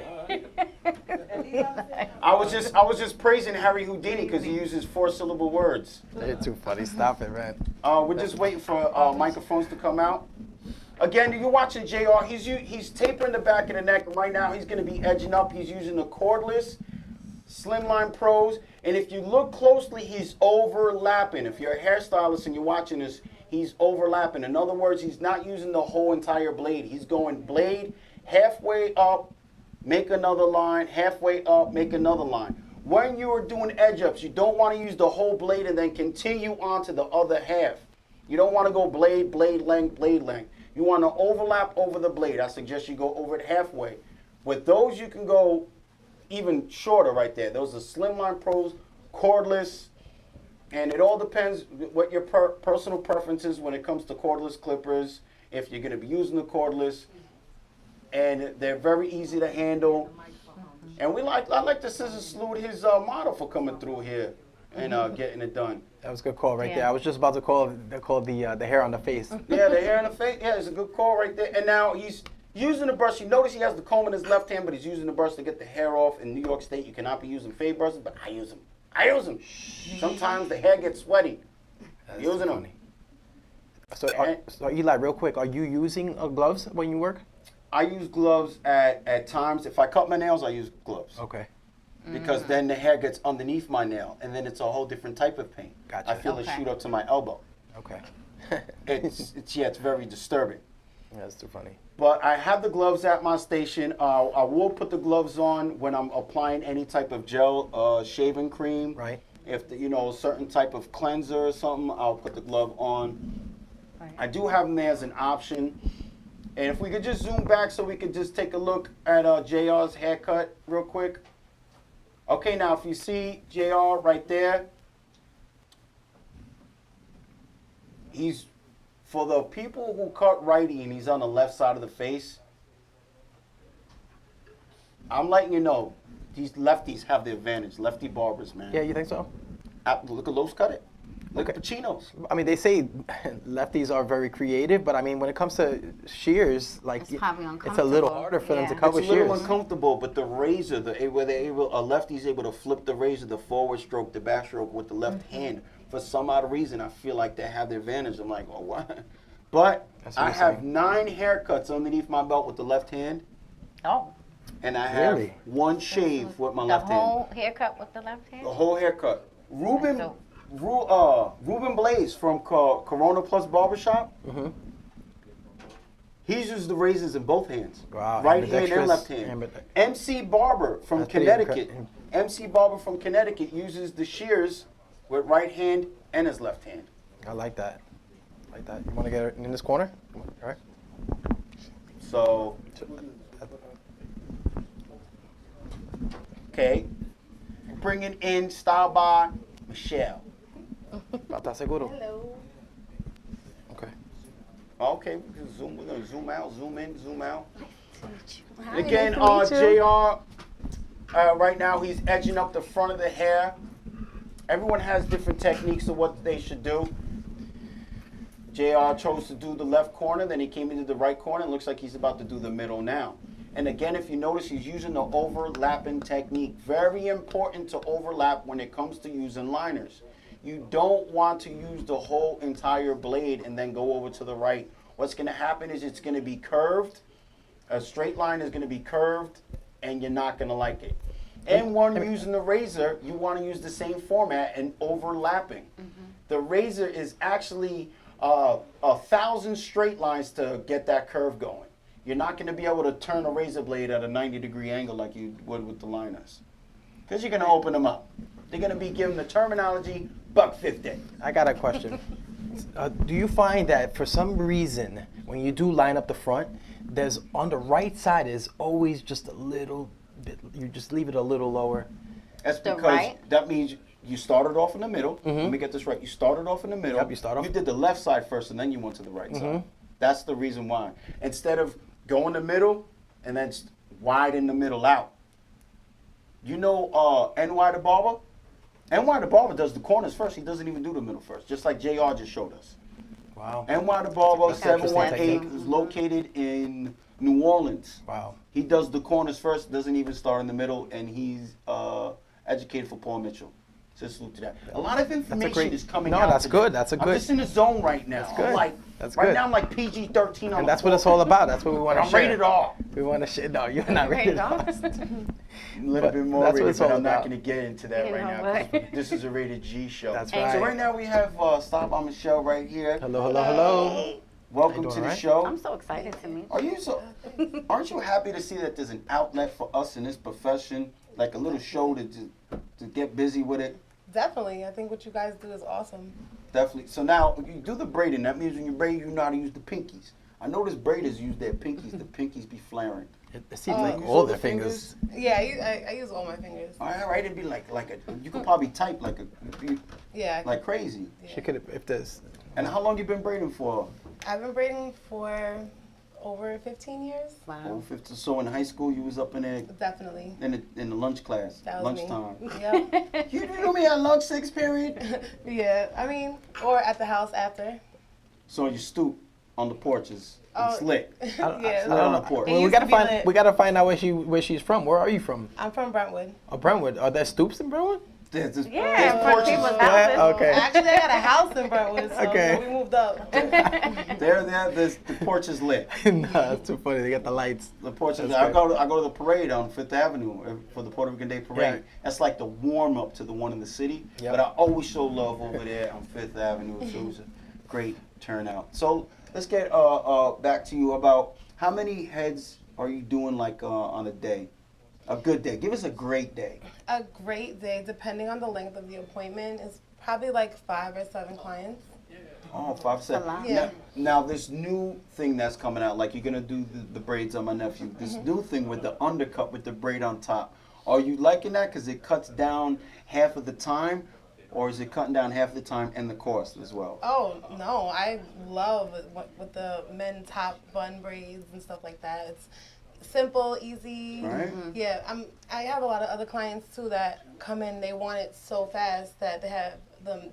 I was just praising Harry Houdini because he uses 4-syllable words. You're too funny. Stop it, man. We're just waiting for microphones to come out. Again, you're watching JR. He's tapering the back of the neck. Right now, he's going to be edging up. He's using the cordless Slimline Pros. And if you look closely, he's overlapping. If you're a hairstylist and you're watching this, he's overlapping. In other words, he's not using the whole entire blade. He's going blade halfway up, make another line, halfway up, make another line. When you are doing edge ups, you don't want to use the whole blade and then continue on to the other half. You don't want to go blade, blade length, blade length. You want to overlap over the blade. I suggest you go over it halfway. With those, you can go even shorter right there. Those are Slimline Pros, cordless, and it all depends what your personal preference is when it comes to cordless clippers, if you're going to be using the cordless. And they're very easy to handle. And I like to ScissorSalute his model for coming through here and getting it done. That was a good call right there. I was just about to call the hair on the face. Yeah, the hair on the face. Yeah, it's a good call right there. And now he's using the brush. You notice he has the comb in his left hand, but he's using the brush to get the hair off. In New York State, you cannot be using fade brushes, but I use them. Sometimes the hair gets sweaty. That's using funny. them. So Eli, real quick, are you using gloves when you work? I use gloves at times. If I cut my nails, I use gloves. Okay. Because then the hair gets underneath my nail, and then it's a whole different type of pain. Gotcha. I feel it shoot up to my elbow. Okay. It's very disturbing. Yeah, that's too funny. But I have the gloves at my station. I will put the gloves on when I'm applying any type of gel, shaving cream. Right. If a certain type of cleanser or something, I'll put the glove on. Right. I do have them there as an option. And if we could just zoom back so we could just take a look at JR's haircut real quick. Okay, now if you see JR right there, for the people who cut righty and he's on the left side of the face, I'm letting you know, these lefties have the advantage. Lefty barbers, man. Yeah, you think so? Look at Los cut it. Like Pacino's. I mean, they say lefties are very creative, but I mean, when it comes to shears, like It's probably it's a little uncomfortable. harder for them to Yeah. cover It's a little shears. uncomfortable, but the razor, where they're able, a lefty's able to flip the razor, the forward stroke, the back stroke with the left hand. For some odd reason, I feel like they have the advantage. I'm like, oh, what? But That's what I you're have saying. 9 haircuts underneath my belt with the left hand, Oh, and I have Really? 1 shave with my the left hand. whole haircut with the left hand? The whole haircut. Ruben, So- Ruben Blaze from Corona Plus Barbershop. Mhm. He uses the razors in both hands. Wow, Right hand and ambidextrous, left hand. MC Barber from That's pretty Connecticut. incre- MC Barber from Connecticut uses the shears with right hand and his left hand. I like that. Like that. You want to get it in this corner? Come on, all right. So, okay. Bringing in style by Michelle. ¿Estás seguro? Hello. Okay. Okay, we're gonna zoom out, zoom in, zoom out. Hi, Again, nice to meet you. JR, right now he's edging up the front of the hair. Everyone has different techniques of what they should do. JR chose to do the left corner, then he came into the right corner. It looks like he's about to do the middle now. And again, if you notice, he's using the overlapping technique. Very important to overlap when it comes to using liners. You don't want to use the whole entire blade and then go over to the right. What's going to happen is it's going to be curved. A straight line is going to be curved, and you're not going to like it. And when using the razor, you want to use the same format and overlapping. The razor is actually 1,000 straight lines to get that curve going. You're not going to be able to turn a razor blade at a 90-degree angle like you would with the liners, because you're going to open them up. They're going to be given the terminology $1.50. I got a question. Do you find that for some reason, when you do line up the front, there's on the right side is always just a little bit, you just leave it a little lower? That's The because right? that means you started off in the middle. Let me get this right. You started off in the middle. Yep, you start off. You did the left side first, and then you went to the right side. That's the reason why. Instead of going the middle and then widen the middle out. You know NY the Barber? NY the Barber does the corners first. He doesn't even do the middle first, just like JR just showed us. Wow. NY the Barber, That's an interesting 718, technique. is located in New Orleans. Wow. He does the corners first, doesn't even start in the middle, and he's educated for Paul Mitchell. So salute to that. A lot of information is coming out. that's today. good. That's a I'm good. just in the zone right now. That's good. I'm like, That's right good. now I'm like PG-13 on And the that's what it's all about. That's what we want to I'm share. rated R. We want to share. No, you're not rated R. A little But bit more that's what rated, it's but all I'm not about. going to get into that You right know now. 'cause what? This is a rated G show. That's And right. So right now we have Stop by Michelle right here. Hello, hello, hello. Welcome doing, to the all right? show. I'm so excited to meet you. Aren't you happy to see that there's an outlet for us in this profession, like a little show to get busy with it? Definitely. I think what you guys do is awesome. Definitely. So now you do the braiding. That means when you braid, you know how to use the pinkies. I notice braiders use their pinkies. The pinkies be flaring. It seems like you all saw their the fingers. Yeah, I use all my fingers. All right, it'd be like you could probably type Yeah. like crazy. She could, if there's. And how long you been braiding for? I've been braiding for over 15 years. Oh, Wow. 50. So in high school, you was up in there Definitely. in the lunch class, That was lunchtime. me. Yep. You know me at lunch 6 period. Yeah. I mean, or at the house after. So you stoop on the porches. Oh. It's lit. Yeah. I don't know. Porch. It Well, we used gotta to be find. lit. We gotta find out where she's from. Where are you from? I'm from Brentwood. Oh, Brentwood. Are there stoops in Brentwood? There's Yeah, there's for porches. people's Yeah, houses. okay. Actually, I got a house in Brentwood, so Okay. we moved up. The porch is lit. No, that's too funny. They got the lights. The porch is That's lit. good. I go to the parade on Fifth Avenue for the Puerto Rican Day Parade. Yeah. That's like the warm up to the one in the city. Yep. But I always show love over there on Fifth Avenue. So it was a great turnout. So let's get back to you about how many heads are you doing like on a day? A good day. Give us a great day. A great day, depending on the length of the appointment, is probably like 5 or 7 clients. Oh, 5 7. lot. Yeah. Now this new thing that's coming out, like you're gonna do the braids on my nephew. This new thing with the undercut with the braid on top. Are you liking that? Because it cuts down half of the time, or is it cutting down half the time and the cost as well? Oh, no, I love with the men top bun braids and stuff like that. simple, easy. Right. Yeah, I have a lot of other clients too that come in. They want it so fast that they have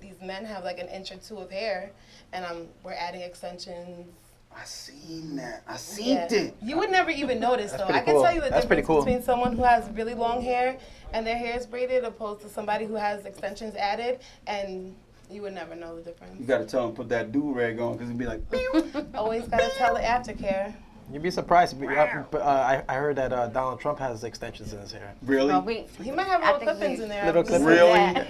these men have like an inch or two of hair, and we're adding extensions. I seen that. I seen it. You would never even notice though. I can cool. tell you the That's pretty difference cool. between someone who has really long hair and their hair is braided opposed to somebody who has extensions added, and you would never know the difference. You got to tell him put that do-rag on because he'd be like, pew. Always gotta tell the aftercare. You'd be surprised. I heard that Donald Trump has extensions in his hair. Really? Well, He might have little clip-ins in there. Little clip-ins. Really?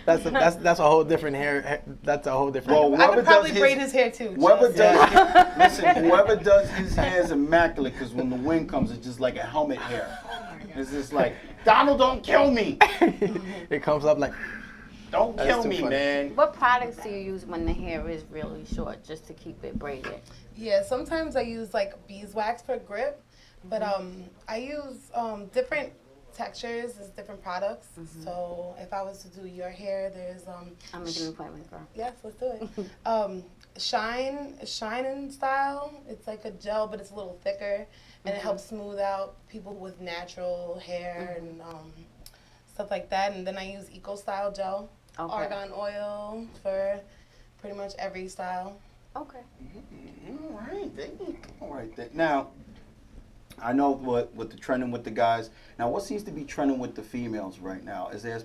That's a whole different hair. That's a whole different. Well, I whoever could probably does braid his hair too. Whoever Just- does, listen, whoever does his hair is immaculate because when the wind comes, it's just like a helmet hair. It's just like, Donald, don't kill me. It comes up like. Don't That's kill too me, funny. man. What products do you use when the hair is really short, just to keep it braided? Yeah, sometimes I use like beeswax for grip, but I use different textures, is different products. So if I was to do your hair, there's I'm making an appointment, girl. yes, let's do it. Shine and style. It's like a gel, but it's a little thicker, and it helps smooth out people with natural hair and stuff like that. And then I use Eco Style gel, argan oil for pretty much every style. Okay. All right, all right. Now, I know what the trending with the guys. Now, what seems to be trending with the females right now? Is there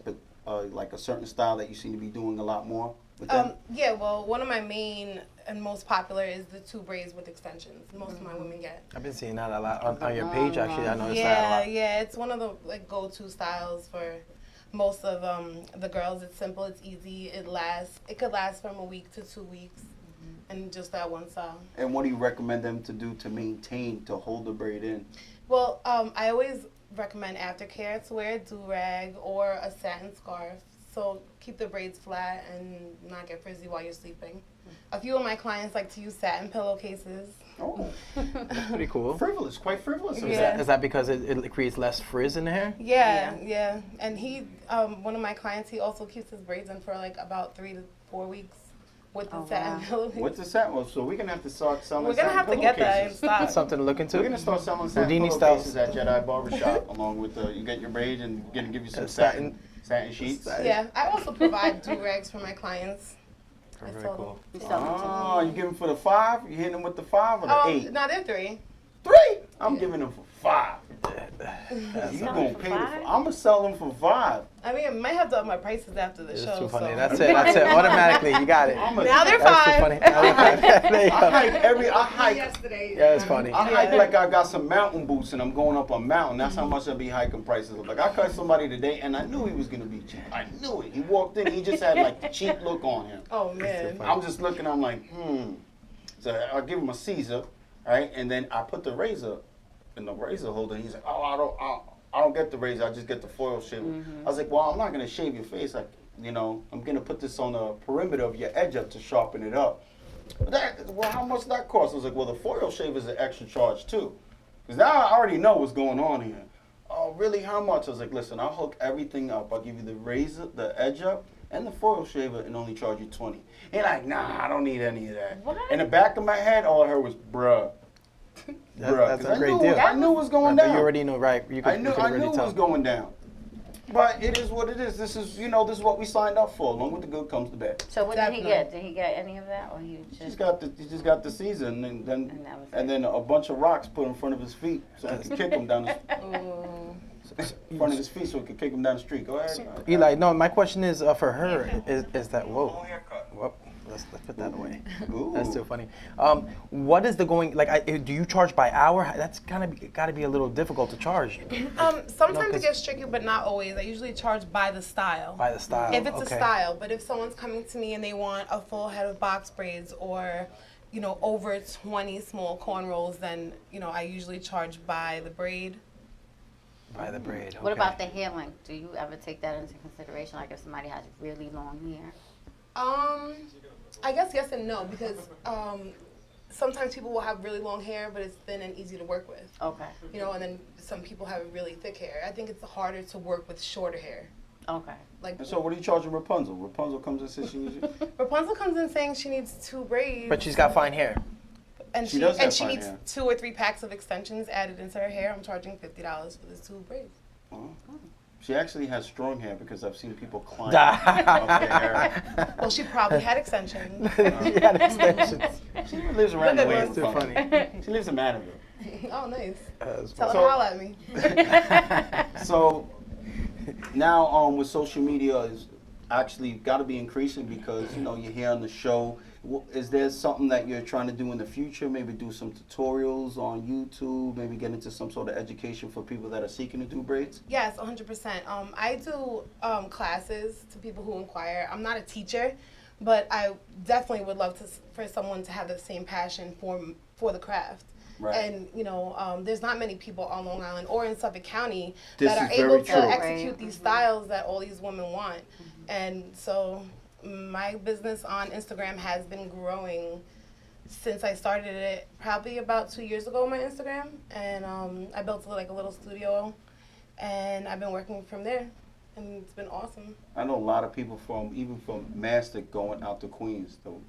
like a certain style that you seem to be doing a lot more with them? Yeah, well, one of my main and most popular is the 2 braids with extensions. Most of my women get. I've been seeing that a lot on your page. Actually, I noticed that a Yeah, lot. yeah, it's one of the like go-to styles for most of the girls. It's simple, it's easy, it lasts. It could last from a week to 2 weeks, and just that one style. And what do you recommend them to do to maintain, to hold the braid in? Well, I always recommend aftercare to wear a do-rag or a satin scarf. So keep the braids flat and not get frizzy while you're sleeping. A few of my clients like to use satin pillowcases. Oh, Pretty cool. frivolous, quite frivolous. Yeah. Is that because it creates less frizz in the hair? Yeah. And he, one of my clients, he also keeps his braids in for like about 3 to 4 weeks with the satin pillowcase. What's the satin? Well, so we're gonna have to start selling. We're gonna satin have to get that in pillowcases. stock. Something to look into. We're gonna start selling satin Houdini pillowcases at Jedi Barbershop, along with you get your braid and gonna give you some satin sheets. Yeah, I also provide do-rags for my clients. Very cool. Oh, you give them for the 5? You hitting them with the 5 or the 8? No, they're 3. 3? I'm giving them for 5. You gonna pay? I'm gonna sell them for 5. I mean, I might have to up my prices after the It's show. too funny. So. That's it. Automatically, you got it. Now they're That's too 5. funny. Now they're 5. There you go. I hike. Yeah, it's funny. I hike like I got some mountain boots and I'm going up a mountain. That's how much I be hiking prices. Like I cut somebody today and I knew he was gonna be cheap. I knew it. He walked in, he just had like the cheap look on him. Oh man. I'm just looking, I'm like, So I give him a Caesar, right? And then I put the razor in the razor holder. He's like, oh, I don't get the razor. I just get the foil shaver. I was like, well, I'm not gonna shave your face. Like, I'm gonna put this on the perimeter of your edge up to sharpen it up. Well, how much that cost? I was like, well, the foil shave is an extra charge too, because now I already know what's going on here. Oh, really? How much? I was like, listen, I'll hook everything up. I'll give you the razor, the edge up, and the foil shaver, and only charge you $20. He like, nah, I don't need any of that. What? In the back of my head, all I heard was, bruh. That's a 'Cause great deal. I knew it was going But down. you already know, right? You I knew already it tell. was going down. But it is what it is. This is what we signed up for. Along with the good comes the bad. So what did he get? Did he get any of that, or he He just? just got the season, and And that was then a bunch of rocks put in front of his feet so he could kick him down the in front of his feet so he could kick him down the street. Go ahead. Eli, no, my question is for her. Is that whoa? Let's put that away. That's too funny. What is the going like? Do you charge by hour? That's got to be a little difficult to charge. Sometimes it gets tricky, but not always. I usually charge by the style. By the style. If it's okay. a style, but if someone's coming to me and they want a full head of box braids or, over 20 small cornrows, then I usually charge by the braid. By the braid. What okay. about the hair length? Do you ever take that into consideration? Like if somebody has really long hair? I guess yes and no, because sometimes people will have really long hair, but it's thin and easy to work with. Okay. And then some people have really thick hair. I think it's harder to work with shorter hair. Okay. Like, And so what are you charging Rapunzel? Rapunzel comes and says she needs you. Rapunzel comes in saying she needs 2 braids. But she's got fine hair. And She does have she fine needs hair. 2 or 3 packs of extensions added into her hair. I'm charging $50 for this 2 braids. Oh. She actually has strong hair because I've seen people climb up their hair. Well, she probably had extensions. She had extensions. She lives around the Look way. at in Too Funky. funny. She lives in Manaville. Oh, nice. That's Tell her So- to holler at me. So now with social media is actually got to be increasing because you're here on the show. Is there something that you're trying to do in the future? Maybe do some tutorials on YouTube. Maybe get into some sort of education for people that are seeking to do braids. Yes, 100%. I do classes to people who inquire. I'm not a teacher, but I definitely would love for someone to have the same passion for the craft. Right. And there's not many people on Long Island or in Suffolk County This that are is very able to true. execute these styles that all these women want. And so my business on Instagram has been growing since I started it probably about 2 years ago on my Instagram. And I built like a little studio, and I've been working from there, and it's been awesome. I know a lot of people even from Mastic going out to Queens to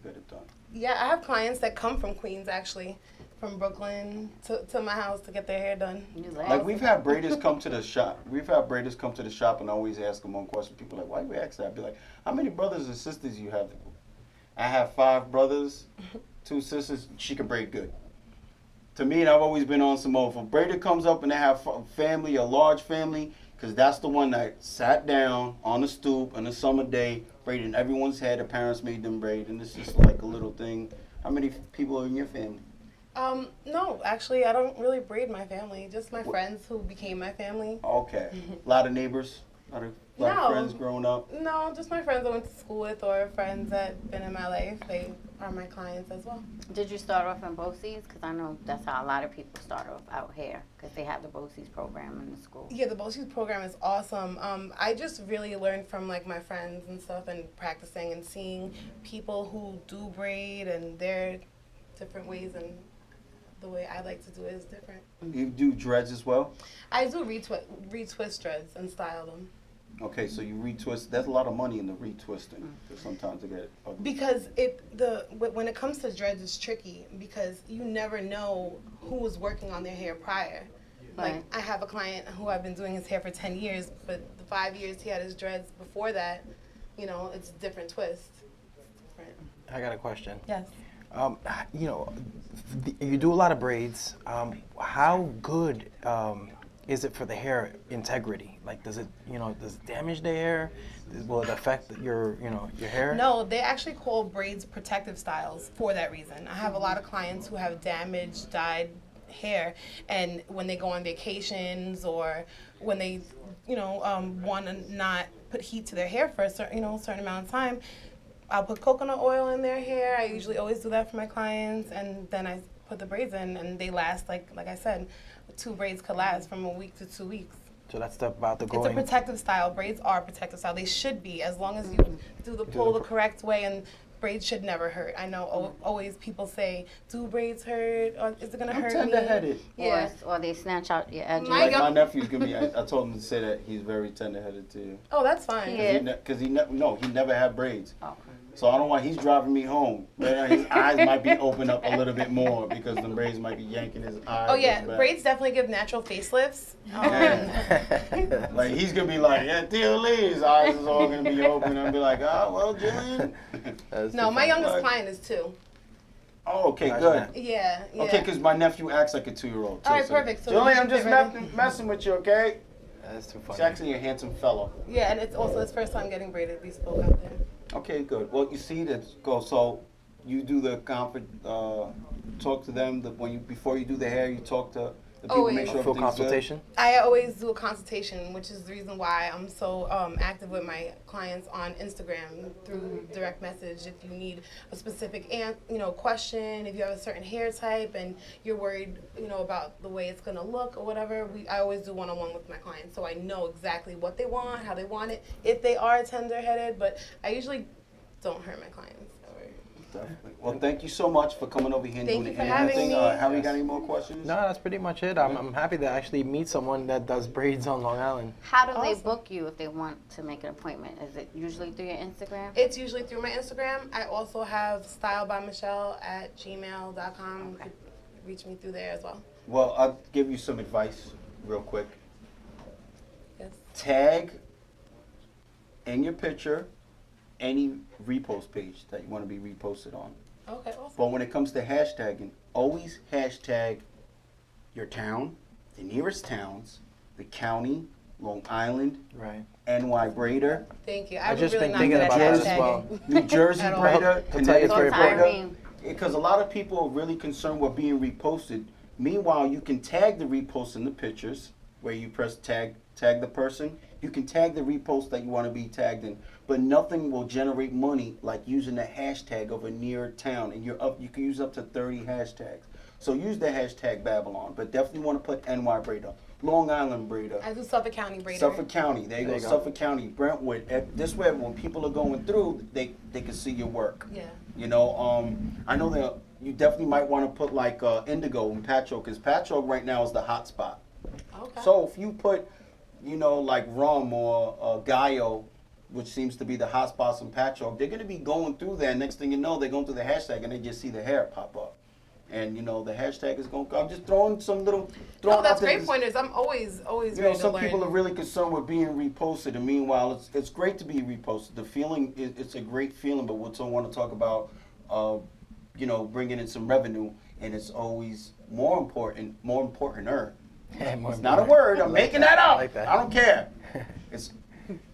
get it done. Yeah, I have clients that come from Queens, actually, from Brooklyn to my house to get their hair done. Like we've had braiders come to the shop. And I always ask them one question. People are like, why you ask that? I'd be like, how many brothers and sisters you have? I have 5 brothers, 2 sisters. She can braid good. To me, and I've always been on some more. If a braider comes up and they have a large family, because that's the one that sat down on the stoop on a summer day, braiding everyone's hair. The parents made them braid, and it's just like a little thing. How many people are in your family? No, actually, I don't really braid my family. Just my friends who became my family. Okay. A lot of neighbors? A lot of friends growing up? No, just my friends I went to school with or friends that been in my life. They are my clients as well. Did you start off in BOCES? Because I know that's how a lot of people start off out here, because they have the BOCES program in the school. Yeah, the BOCES program is awesome. I just really learned from like my friends and stuff, and practicing and seeing people who do braid and their different ways, and the way I like to do it is different. You do dreads as well? I do retwist dreads and style them. Okay, so you retwist. There's a lot of money in the retwisting. Because sometimes they get ugly. Because when it comes to dreads, it's tricky because you never know who was working on their hair prior. Right. Like I have a client who I've been doing his hair for 10 years, but the 5 years he had his dreads before that, it's a different twist. It's different. I got a question. Yes. You do a lot of braids. How good is it for the hair integrity? Like, does it damage the hair? Will it affect your hair? No, they actually call braids protective styles for that reason. I have a lot of clients who have damaged, dyed hair, and when they go on vacations or when they, want to not put heat to their hair for a certain amount of time, I'll put coconut oil in their hair. I usually always do that for my clients, and then I put the braids in, and they last, like I said, 2 braids could last from a week to 2 weeks. So that's about the growing. It's a protective style. Braids are a protective style. They should be, as long as you do the pull the correct way, and braids should never hurt. I know always people say, do braids hurt? Or is it going to hurt me? I'm tender-headed. Yeah. Or they snatch out your edges. My My nephew's gonna be. I told him to say that he's very tender-headed too. Oh, that's fine. Yeah. Because he never had braids. Oh. So I don't know why he's driving me home. But his eyes might be opened up a little bit more because the braids might be yanking his eyes. Oh, yeah. back. Braids definitely give natural facelifts. Yeah. Like he's gonna be like, yeah, Theo Lee's eyes is all gonna be open and be like, oh well, Jillian. No, my youngest client is 2. Oh, okay, good. Yeah. Okay, because my nephew acts like a 2-year-old. All right, perfect. So Jillian, you I'm just get ready. messing with you, okay? That's too He's funny. actually a handsome fellow. Yeah, and it's also his first time getting braided. We spoke out there. Okay, good. Well, you see that go. So you do the talk to them before you do the hair. You talk to the people, make sure Full everything's consultation. I always do a consultation, which is the reason why I'm so active with my clients on Instagram through direct message. If you need a specific question, if you have a certain hair type and you're worried, about the way it's gonna look or whatever, I always do one-on-one with my clients, so I know exactly what they want, how they want it, if they are tender-headed. But I usually don't hurt my clients. definitely. Well, thank you so much for coming over here and Thank doing you the for having thing. me. Harry, got any more questions? No, that's pretty much it. I'm happy to actually meet someone that does braids on Long Island. How do they Awesome. book you if they want to make an appointment? Is it usually through your Instagram? It's usually through my Instagram. I also have stylebymichelle@gmail.com. You could reach me through there as well. Well, I'll give you some advice real quick. Yes. Tag in your picture any repost page that you want to be reposted on. Okay, awesome. But when it comes to hashtagging, always hashtag your town, the nearest towns, the county, Long Island, Right. NY Braider, Thank you. I've was just really been not thinking good at about that as hashtagging. well. New Jersey At all. Braider, I'll tell you, Connecticut it's very So Braider. Irene. Because a lot of people are really concerned with being reposted. Meanwhile, you can tag the repost in the pictures where you press tag the person. You can tag the repost that you want to be tagged in, but nothing will generate money like using the hashtag of a near town. And you can use up to 30 hashtags. So use the hashtag Babylon, but definitely want to put NY Braider, Long Island Braider, I do Suffolk County braider. Suffolk County. There you go. Suffolk County, Brentwood. This way, when people are going through, they can see your work. Yeah. You know, I know that you definitely might want to put like Indigo and Patchogue, because Patchogue right now is the hot spot. Okay. So if you put, like rum or Gallo, which seems to be the hot spots in Patchogue, they're going to be going through there. Next thing you know, they're going through the hashtag and they just see the hair pop up. And, the hashtag is going to I'm just throwing some little... Oh, that's great pointers. I'm always ready to some learn. people are really concerned with being reposted, and meanwhile, it's great to be reposted. The feeling, it's a great feeling, but we still want to talk about, bringing in some revenue, and it's always more importanter. It's not a word. I'm making that up. I don't care. It's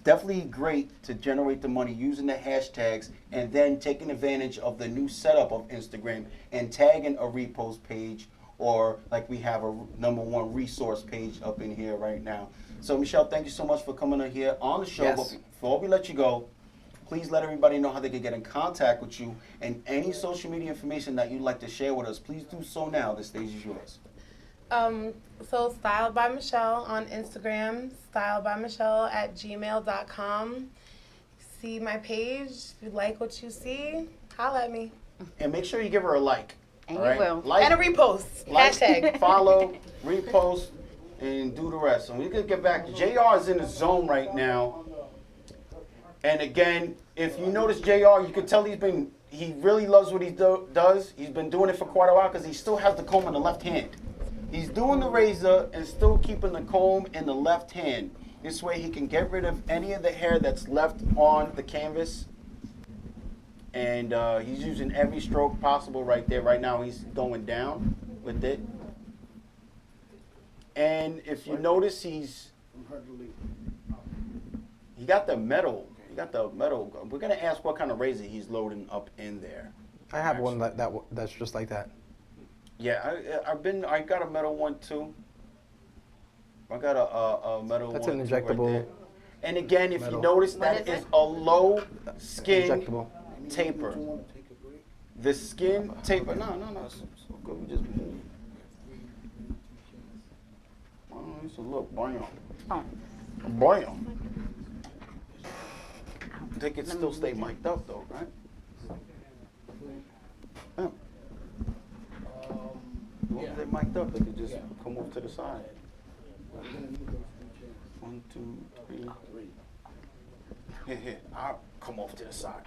definitely great to generate the money using the hashtags and then taking advantage of the new setup of Instagram and tagging a repost page, or like we have a #1 resource page up in here right now. So Michelle, thank you so much for coming on here on the show. Yes. But before we let you go, please let everybody know how they can get in contact with you, and any social media information that you'd like to share with us, please do so now. The stage is yours. So Styled by Michelle on Instagram, styledbymichelle@gmail.com. See my page. If you like what you see, holla at me. And make sure you give her a like. And all you right? will. Like, And a repost. like, Hashtag. follow, repost, and do the rest. So we can get back. JR is in the zone right now. And again, if you notice JR, you can tell he really loves what he does. He's been doing it for quite a while because he still has the comb in the left hand. He's doing the razor and still keeping the comb in the left hand. This way he can get rid of any of the hair that's left on the canvas. And he's using every stroke possible right there. Right now he's going down with it. And if you notice, he got the metal. We're gonna ask what kind of razor he's loading up in there. I have one that's just like that. Yeah, I got a metal one too. I got a metal That's one. an too right injectable there. And again, if metal. you notice, that What is is it? a low skin Injectable. taper. The skin taper. No. It's so good. We just. It's a look. Bam. Oh. Bam. They can still stay mic'd up though, right? Yeah. Once they're mic'd up, they could just come off to the side. 1, 2, 3. Here. I'll come off to the side.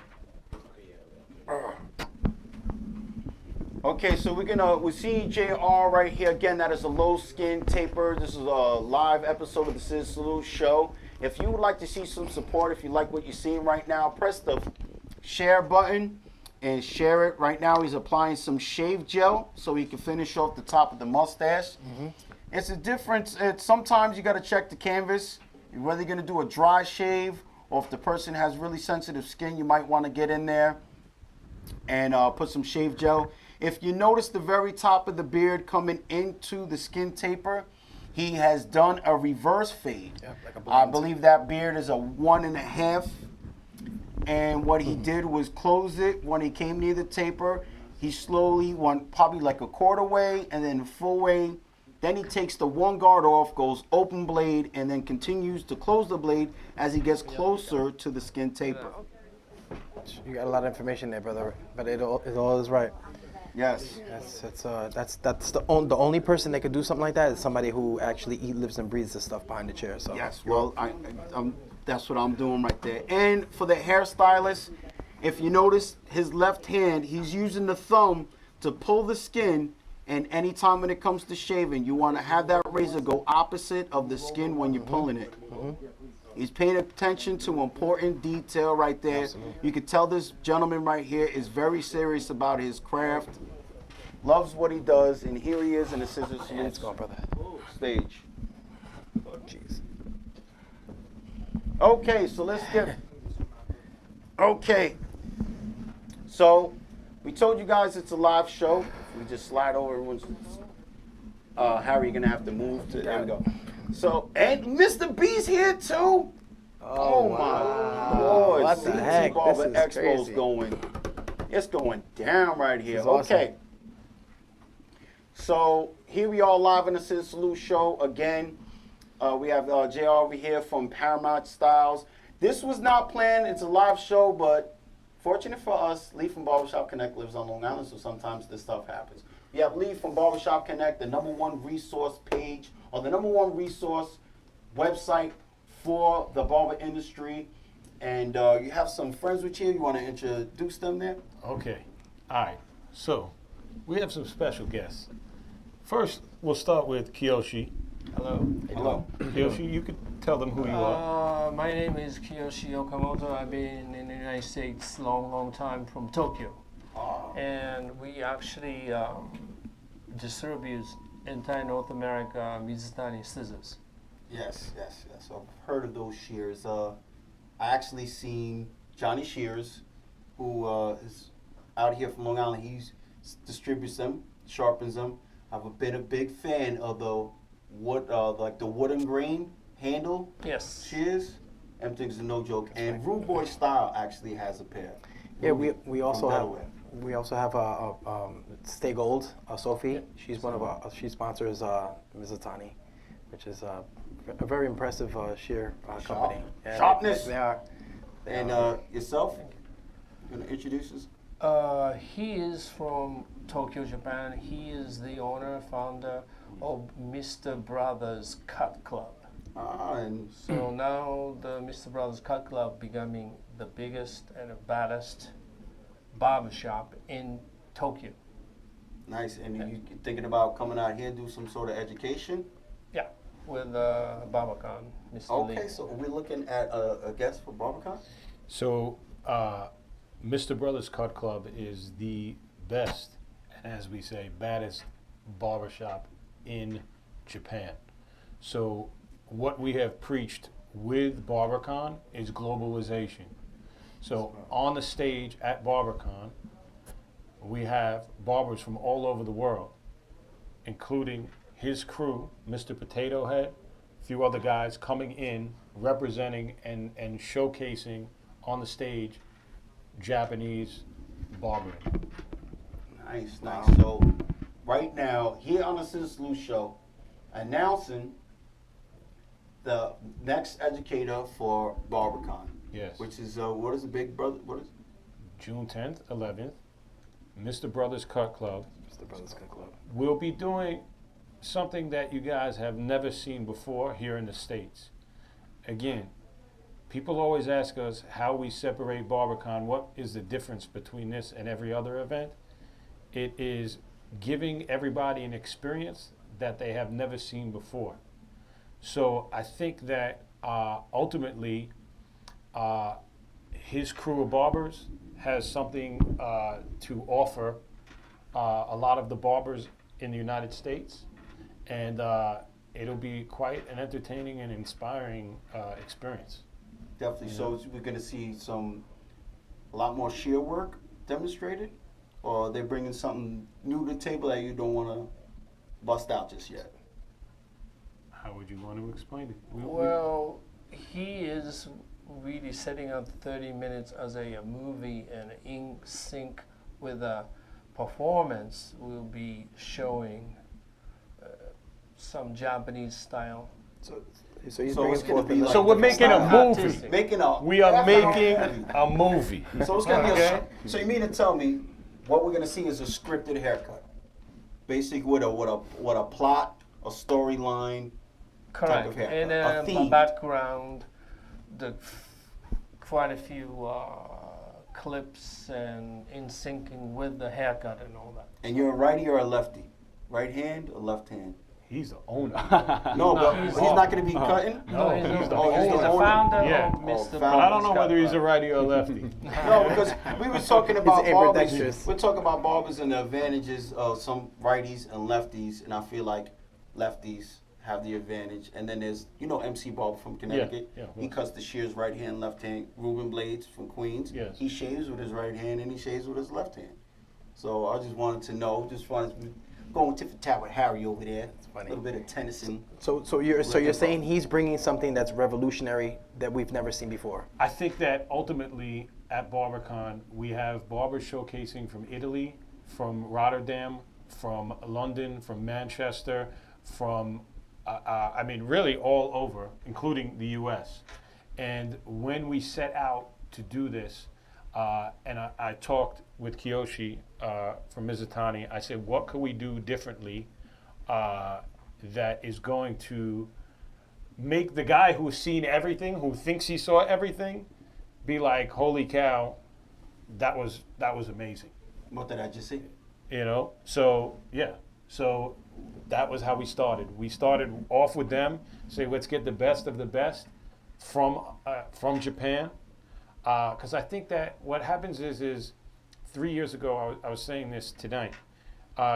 Okay, so we're seeing JR right here. Again, that is a low skin taper. This is a live episode of the ScissorSalute show. If you would like to see some support, if you like what you're seeing right now, press the share button and share it. Right now he's applying some shave gel so he can finish off the top of the mustache. It's a difference. Sometimes you got to check the canvas. You're whether you're going to do a dry shave, or if the person has really sensitive skin, you might want to get in there and put some shave gel. If you notice the very top of the beard coming into the skin taper, he has done a reverse fade. I believe that beard is a 1.5. And what he did was close it when he came near the taper. He slowly went probably like a quarter way and then full way. Then he takes the one guard off, goes open blade, and then continues to close the blade as he gets closer to the skin taper. much. You got a lot of information there, brother. But it all is right. Yes. That's the only person that could do something like that is somebody who actually lives and breathes the stuff behind the chair. So Yes. Well, that's what I'm doing right there. And for the hairstylist, if you notice his left hand, he's using the thumb to pull the skin. And anytime when it comes to shaving, you want to have that razor go opposite of the skin when you're pulling it. He's paying attention to important detail right there. Absolutely. You can tell this gentleman right here is very serious about his craft, loves what he does, and here he is in the Scissor Salute let's go, brother. stage. Oh, jeez. Okay, so let's get. Okay. So we told you guys it's a live show. We just slide over everyone's. Harry, you're gonna have to move to. There we go. So, and Mr. B's here too. Oh my Lord! What the CT heck? Barber This is Expo's crazy. going. It's going down right here. This is awesome. Okay. So here we are live in the Scissor Salute show again. We have JR over here from Paramount Styles. This was not planned. It's a live show, but fortunate for us, Lee from Barbershop Connect lives on Long Island, so sometimes this stuff happens. We have Lee from Barbershop Connect, the #1 resource page, or the #1 resource website for the barber industry. And you have some friends with you. You want to introduce them there? Okay. All right. So, we have some special guests. First, we'll start with Kiyoshi. Hello. Hello. Kiyoshi, you could tell them who you are. My name is Kiyoshi Okamoto. I've been in the United States long time from Tokyo. And we actually distribute entire North America Mizutani scissors. Yes. I've heard of those shears. I actually seen Johnny Shears, who is out here from Long Island. He distributes them, sharpens them. I've been a big fan of the wood, like the wooden grain handle Yes. shears. Everything's a no joke. And Rude Boy Style actually has a pair. Yeah, we also from have Delaware. we also have Stay Gold, Sophie. She's one of our she sponsors Mizutani, which is a very impressive shear company. Yeah, Sharpness. They are. And yourself? You gonna introduce us? He is from Tokyo, Japan. He is the owner, founder of Mr. Brothers Cut Club. And So now the Mr. Brothers Cut Club becoming the biggest and the baddest barbershop in Tokyo. nice. And you thinking about coming out here and do some sort of education? Yeah, with Barbercon, Mr. Okay, Lee. so we're looking at a guest for BarberCon? So, Mr. Brothers Cut Club is the best, and as we say, baddest barbershop in Japan. So, what we have preached with BarberCon is globalization. So, on the stage at BarberCon, we have barbers from all over the world, including his crew, Mr. Potato Head, a few other guys coming in, representing and showcasing on the stage Japanese barbering. Nice. So, right now, here on the Scissor Salute show, announcing the next educator for BarberCon. Yes. Which is, what is the big brother? What is June 10th, 11th, Mr. Brothers Cut Club. Mr. Brothers Cut Club. We'll be doing something that you guys have never seen before here in the States. Again, people always ask us how we separate BarberCon. What is the difference between this and every other event? It is giving everybody an experience that they have never seen before. So I think that ultimately his crew of barbers has something to offer a lot of the barbers in the United States. And it'll be quite an entertaining and inspiring experience. Definitely. So we're going to see a lot more shear work demonstrated, or they're bringing something new to the table that you don't want to bust out just yet. How would you want to explain it? Well, he is really setting up 30 minutes as a movie and in sync with a performance. We'll be showing some Japanese style. So So he's So bringing it's gonna forth be the like So we're making a style. movie. Making a. We are half making hour movie. a movie. So it's gonna be Okay. so you mean to tell me what we're gonna see is a scripted haircut, basically with a plot, a storyline. Correct. of haircut, And a a theme. background, quite a few clips and in syncing with the haircut and all that. And you're a righty or a lefty? Right hand or left hand? He's the owner. No, but he's- he's not going to be cutting? No, he's he's the the owner. founder Yeah. of Oh, Mr. founder. But I don't know Brothers whether he's a Cut righty or a lefty. No, because we were talking about He's barbers. ambidextrous. We're talking about barbers and the advantages of some righties and lefties, and I feel like lefties have the advantage. And then there's, MC Barber from Connecticut. yeah, He cuts the shears right hand, left hand. Ruben Blades from Queens. Yes. He shaves with his right hand and he shaves with his left hand. So I just wanted to know, going tit for tat with Harry over there. funny. A little bit of Tennyson. So you're saying he's bringing something that's revolutionary that we've never seen before. I think that ultimately at BarberCon, we have barbers showcasing from Italy, from Rotterdam, from London, from Manchester, from, really all over, including the US. And when we set out to do this, and I talked with Kiyoshi from Mizutani, I said, what could we do differently that is going to make the guy who's seen everything, who thinks he saw everything, be like, holy cow, that was amazing. What did I just say? So that was how we started. We started off with them, say, let's get the best of the best from Japan. Because I think that what happens is 3 years ago, I was saying this tonight,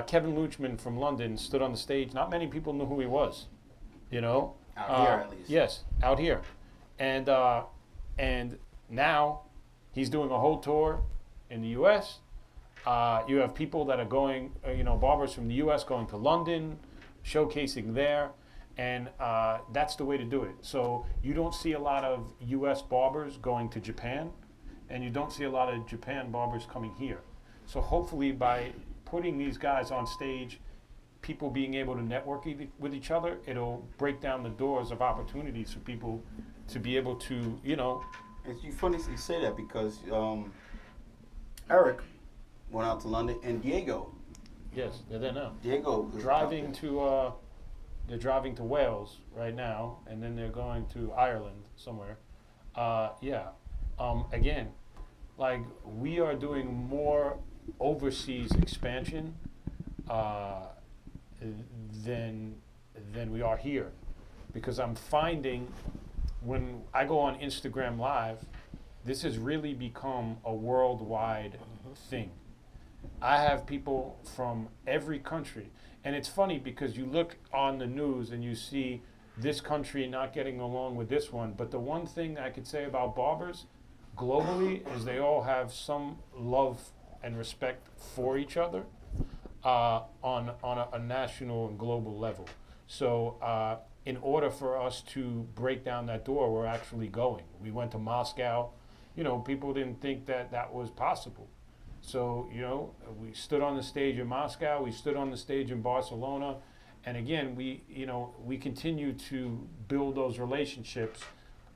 Kevin Luchman from London stood on the stage. Not many people knew who he was, Out here, at least. Yes, out here. And now he's doing a whole tour in the U.S. You have people that are going, barbers from the U.S. going to London, showcasing there. And that's the way to do it. So you don't see a lot of U.S. barbers going to Japan, and you don't see a lot of Japan barbers coming here. So hopefully by putting these guys on stage, people being able to network with each other, it'll break down the doors of opportunities for people to be able to, It's funny you say that because Eric went out to London and Diego. Yes, they're there now. Diego is Driving to, they're driving to Wales right now, and then they're going to Ireland somewhere. Again, like we are doing more overseas expansion than we are here, because I'm finding when I go on Instagram Live, this has really become a worldwide thing. I have people from every country. And it's funny because you look on the news and you see this country not getting along with this one. But the one thing I could say about barbers globally is they all have some love and respect for each other on a national and global level. So in order for us to break down that door, we're actually going. We went to Moscow. People didn't think that was possible. So, we stood on the stage in Moscow, we stood on the stage in Barcelona, and again, we continue to build those relationships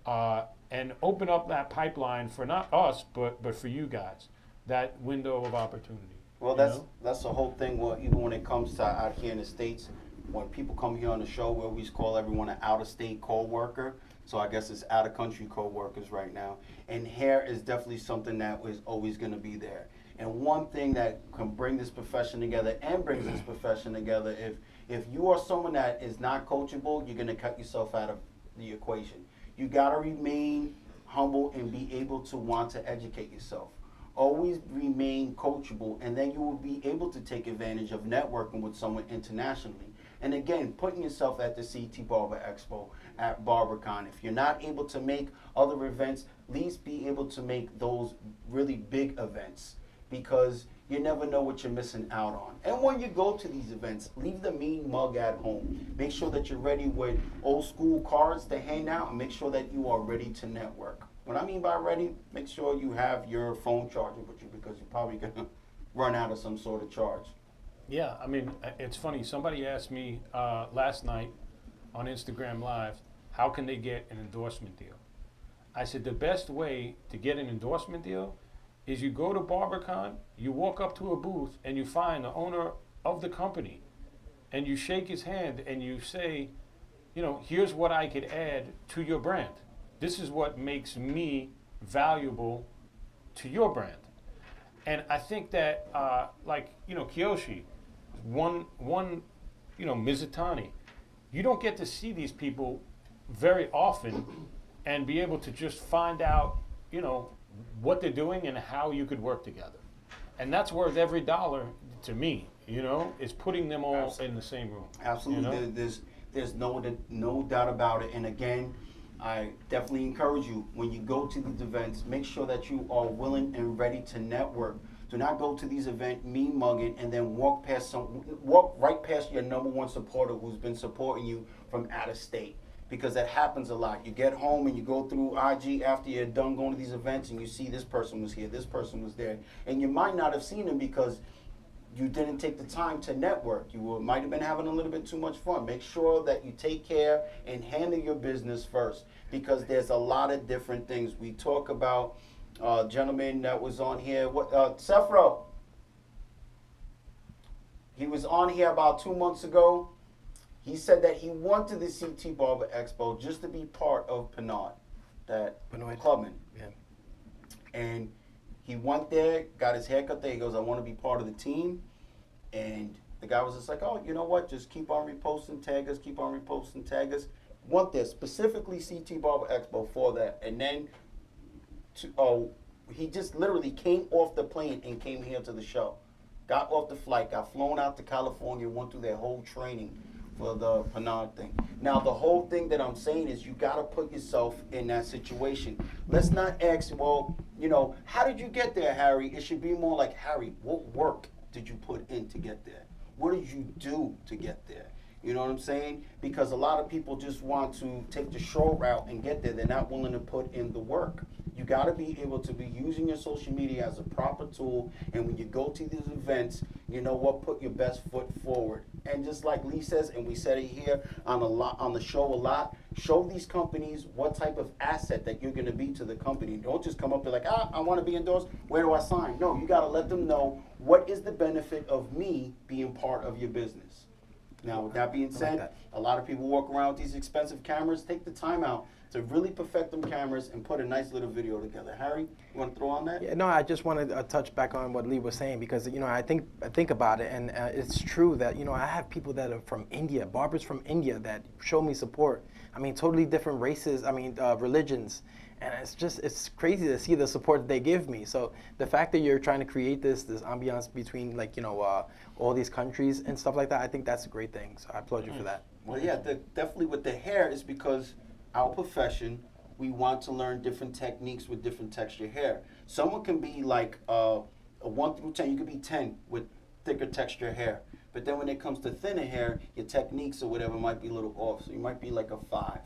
and open up that pipeline for not us, but for you guys, that window of opportunity. Well, that's the whole thing. Well, even when it comes to out here in the States, when people come here on the show, we always call everyone an out-of-state co-worker. So I guess it's out-of-country co-workers right now. And hair is definitely something that is always going to be there. And one thing that can bring this profession together and brings this profession together, if you are someone that is not coachable, you're going to cut yourself out of the equation. You got to remain humble and be able to want to educate yourself. Always remain coachable, and then you will be able to take advantage of networking with someone internationally. And again, putting yourself at the CT Barber Expo, at BarberCon. If you're not able to make other events, at least be able to make those really big events, because you never know what you're missing out on. And when you go to these events, leave the mean mug at home. Make sure that you're ready with old school cards to hand out, and make sure that you are ready to network. What I mean by ready, make sure you have your phone charger with you, because you're probably going to run out of some sort of charge. Yeah, it's funny. Somebody asked me last night on Instagram Live, how can they get an endorsement deal? I said, the best way to get an endorsement deal is you go to BarberCon, you walk up to a booth, and you find the owner of the company, and you shake his hand, and you say, you know, here's what I could add to your brand. This is what makes me valuable to your brand. And I think that, like, you know, Kiyoshi, one, you know, Mizutani, you don't get to see these people very often and be able to just find out, you know, what they're doing and how you could work together. And that's worth every dollar to me, you know, is putting them all in the same room. Absolutely. You know? There's no doubt about it. And again, I definitely encourage you, when you go to these events, make sure that you are willing and ready to network. Do not go to these events mean mugging and then walk right past your number one supporter who's been supporting you from out of state. Because that happens a lot. You get home and you go through IG after you're done going to these events and you see this person was here, this person was there. And you might not have seen them because you didn't take the time to network. You might have been having a little bit too much fun. Make sure that you take care and handle your business first, because there's a lot of different things. We talk about gentleman that was on here, Sefro. He was on here about 2 months ago. He said that he went to the CT Barber Expo just to be part of Pinard, that clubman. Yeah. And he went there, got his haircut there. He goes, I want to be part of the team. And the guy was just like, oh, you know what? Just keep on reposting, tag us, keep on reposting, tag us. Went there, specifically CT Barber Expo for that. And then he just literally came off the plane and came here to the show. Got off the flight, got flown out to California, went through their whole training for the Pinard thing. Now, the whole thing that I'm saying is you got to put yourself in that situation. Let's not ask, well, you know, how did you get there, Harry? It should be more like, Harry, what work did you put in to get there? What did you do to get there? You know what I'm saying? Because a lot of people just want to take the short route and get there. They're not willing to put in the work. You got to be able to be using your social media as a proper tool. And when you go to these events, you know what? Put your best foot forward. And just like Lee says, and we said it here on the show a lot, show these companies what type of asset that you're going to be to the company. Don't just come up and like, I want to be endorsed. Where do I sign? No, you got to let them know what is the benefit of me being part of your business. Now, with that being said, a lot of people walk around with these expensive cameras. Take the time out to really perfect them cameras and put a nice little video together. Harry, you want to throw on that? Yeah, no, I just wanted to touch back on what Lee was saying, because, you know, I think about it, and it's true that, you know, I have people that are from India, barbers from India, that show me support. I mean, totally different races, religions. And it's crazy to see the support that they give me. So the fact that you're trying to create this ambiance between, like, you know, all these countries and stuff like that, I think that's a great thing. So I applaud you for that. Well, yeah, definitely with the hair is because our profession, we want to learn different techniques with different texture hair. Someone can be like a 1 through 10. You could be 10 with thicker texture hair. But then when it comes to thinner hair, your techniques or whatever might be a little off. So you might be like a 5.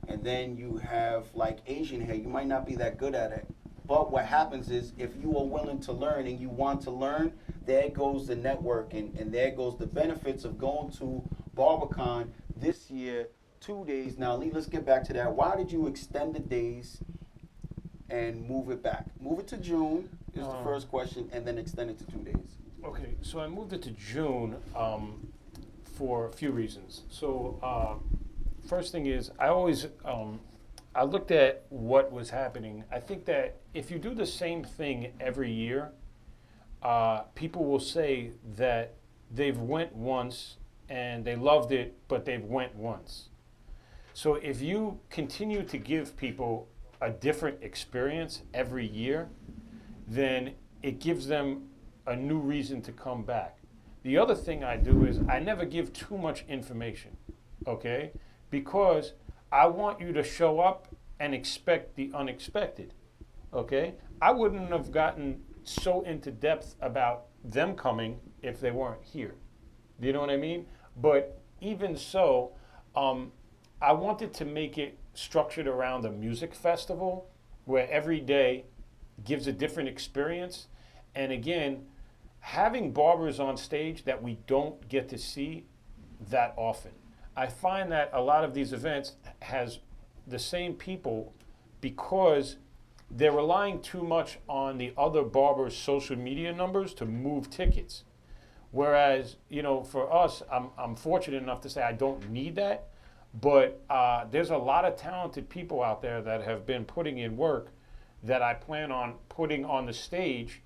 And then you have like Asian hair. You might not be that good at it. But what happens is if you are willing to learn and you want to learn, there goes the networking and there goes the benefits of going to BarberCon this year, 2 days. Now, Lee, let's get back to that. Why did you extend the days and move it back? Move it to June is the first question, and then extend it to 2 days. Okay, so I moved it to June for a few reasons. So first thing is, I always, I looked at what was happening. I think that if you do the same thing every year, people will say that they've went once and they loved it, but they've went once. So if you continue to give people a different experience every year, then it gives them a new reason to come back. The other thing I do is I never give too much information, okay? Because I want you to show up and expect the unexpected, okay? I wouldn't have gotten so into depth about them coming if they weren't here. Do you know what I mean? But even so, I wanted to make it structured around a music festival where every day gives a different experience. And again, having barbers on stage that we don't get to see that often. I find that a lot of these events has the same people because they're relying too much on the other barbers' social media numbers to move tickets. Whereas, you know, for us, I'm fortunate enough to say I don't need that. But there's a lot of talented people out there that have been putting in work that I plan on putting on the stage.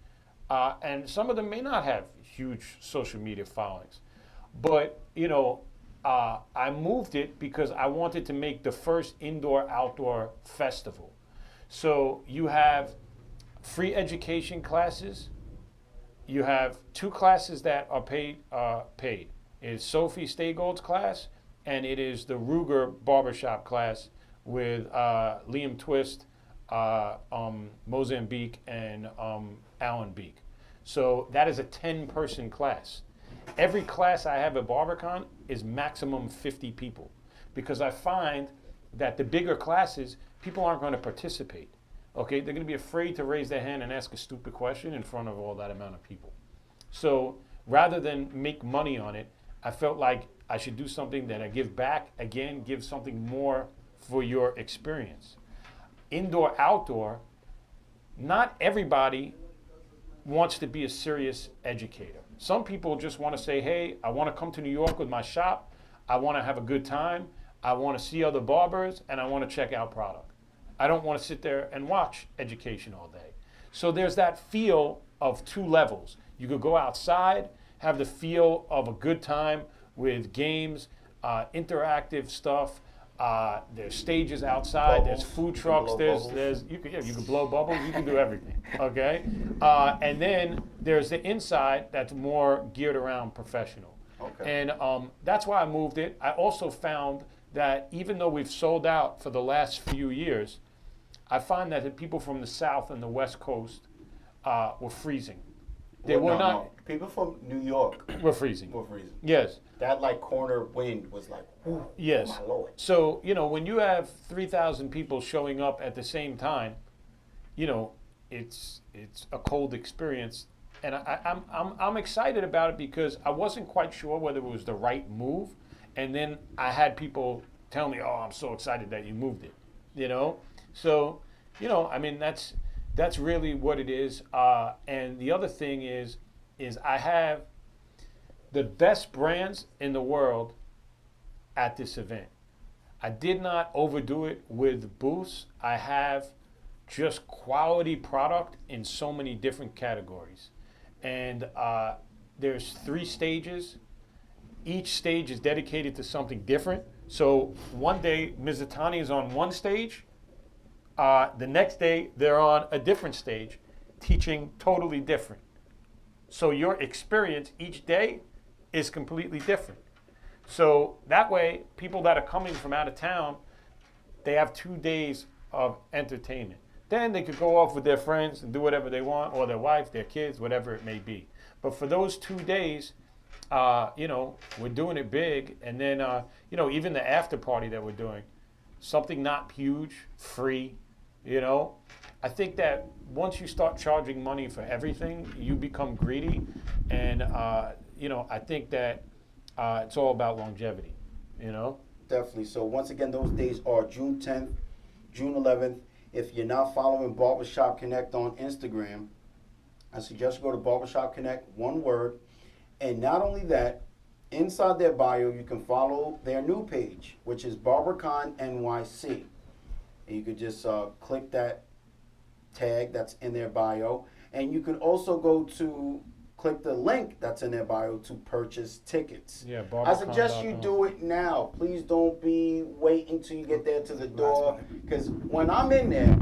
And some of them may not have huge social media followings. But, you know, I moved it because I wanted to make the first indoor-outdoor festival. So you have free education classes. You have 2 classes that are paid. It's Sophie Staygold's class, and it is the Ruger Barbershop class with Liam Twist, Mozambique, and Alan Beek. So that is a 10-person class. Every class I have at BarberCon is maximum 50 people because I find that the bigger classes, people aren't going to participate. Okay, they're going to be afraid to raise their hand and ask a stupid question in front of all that amount of people. So rather than make money on it, I felt like I should do something that I give back, again, give something more for your experience. Indoor, outdoor, not everybody wants to be a serious educator. Some people just want to say, hey, I want to come to New York with my shop. I want to have a good time. I want to see other barbers, and I want to check out product. I don't want to sit there and watch education all day. So there's that feel of 2 levels. You could go outside, have the feel of a good time with games, interactive stuff. There's stages outside. There's food trucks. You can blow bubbles. You can do everything. Okay, and then there's the inside that's more geared around professional. Okay. And that's why I moved it. I also found that even though we've sold out for the last few years, I find that the people from the South and the West Coast were freezing. They were not. No. People from New York were freezing. Yes. That like corner wind was like, whew, yes. Oh my Lord. So, you know, when you have 3,000 people showing up at the same time, you know, it's a cold experience. And I'm excited about it because I wasn't quite sure whether it was the right move. And then I had people tell me, oh, I'm so excited that you moved it, you know? So, you know, I mean, that's really what it is. And the other thing is I have the best brands in the world at this event. I did not overdo it with booths. I have just quality product in so many different categories. And there's 3 stages. Each stage is dedicated to something different. So one day, Mizutani is on one stage. The next day, they're on a different stage, teaching totally different. So your experience each day is completely different. So that way, people that are coming from out of town, they have 2 days of entertainment. Then they could go off with their friends and do whatever they want, or their wife, their kids, whatever it may be. But for those 2 days, you know, we're doing it big. And then, you know, even the after party that we're doing, something not huge, free, you know. I think that once you start charging money for everything, you become greedy. And, you know, I think that it's all about longevity, you know. Definitely. So once again, those days are June 10th, June 11th. If you're not following Barbershop Connect on Instagram, I suggest you go to Barbershop Connect, one word. And not only that, inside their bio, you can follow their new page, which is BarberCon NYC. And you could just click that tag that's in their bio. And you can also go to click the link that's in their bio to purchase tickets. Yeah, I suggest you do it now. Please don't be waiting until you get there to the door. Because when I'm in there,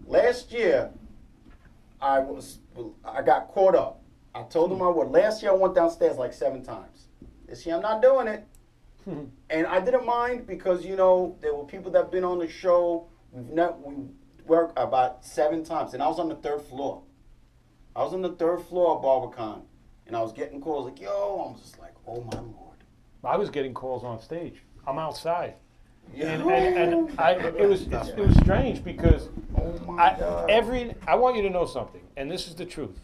last year, I got caught up. I told them I would. Last year I went downstairs like 7 times. This year I'm not doing it. And I didn't mind because, you know, there were people that have been on the show. We worked about 7 times. And I was on the 3rd floor. I was on the 3rd floor of BarberCon. And I was getting calls like, yo, I'm just like, oh my Lord. I was getting calls on stage. I'm outside. Yeah. And it was strange because I want you to know something, and this is the truth.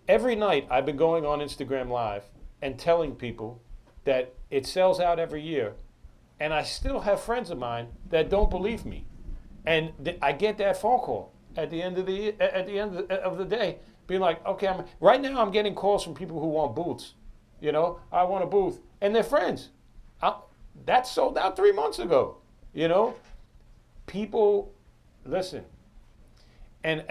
Every night I've been going on Instagram Live and telling people that it sells out every year, And I still have friends of mine that don't believe me. And I get that phone call at the end of the day, being like, okay, right now I'm getting calls from people who want booths. You know, I want a booth. And they're friends. That sold out 3 months ago. You know, people, listen. And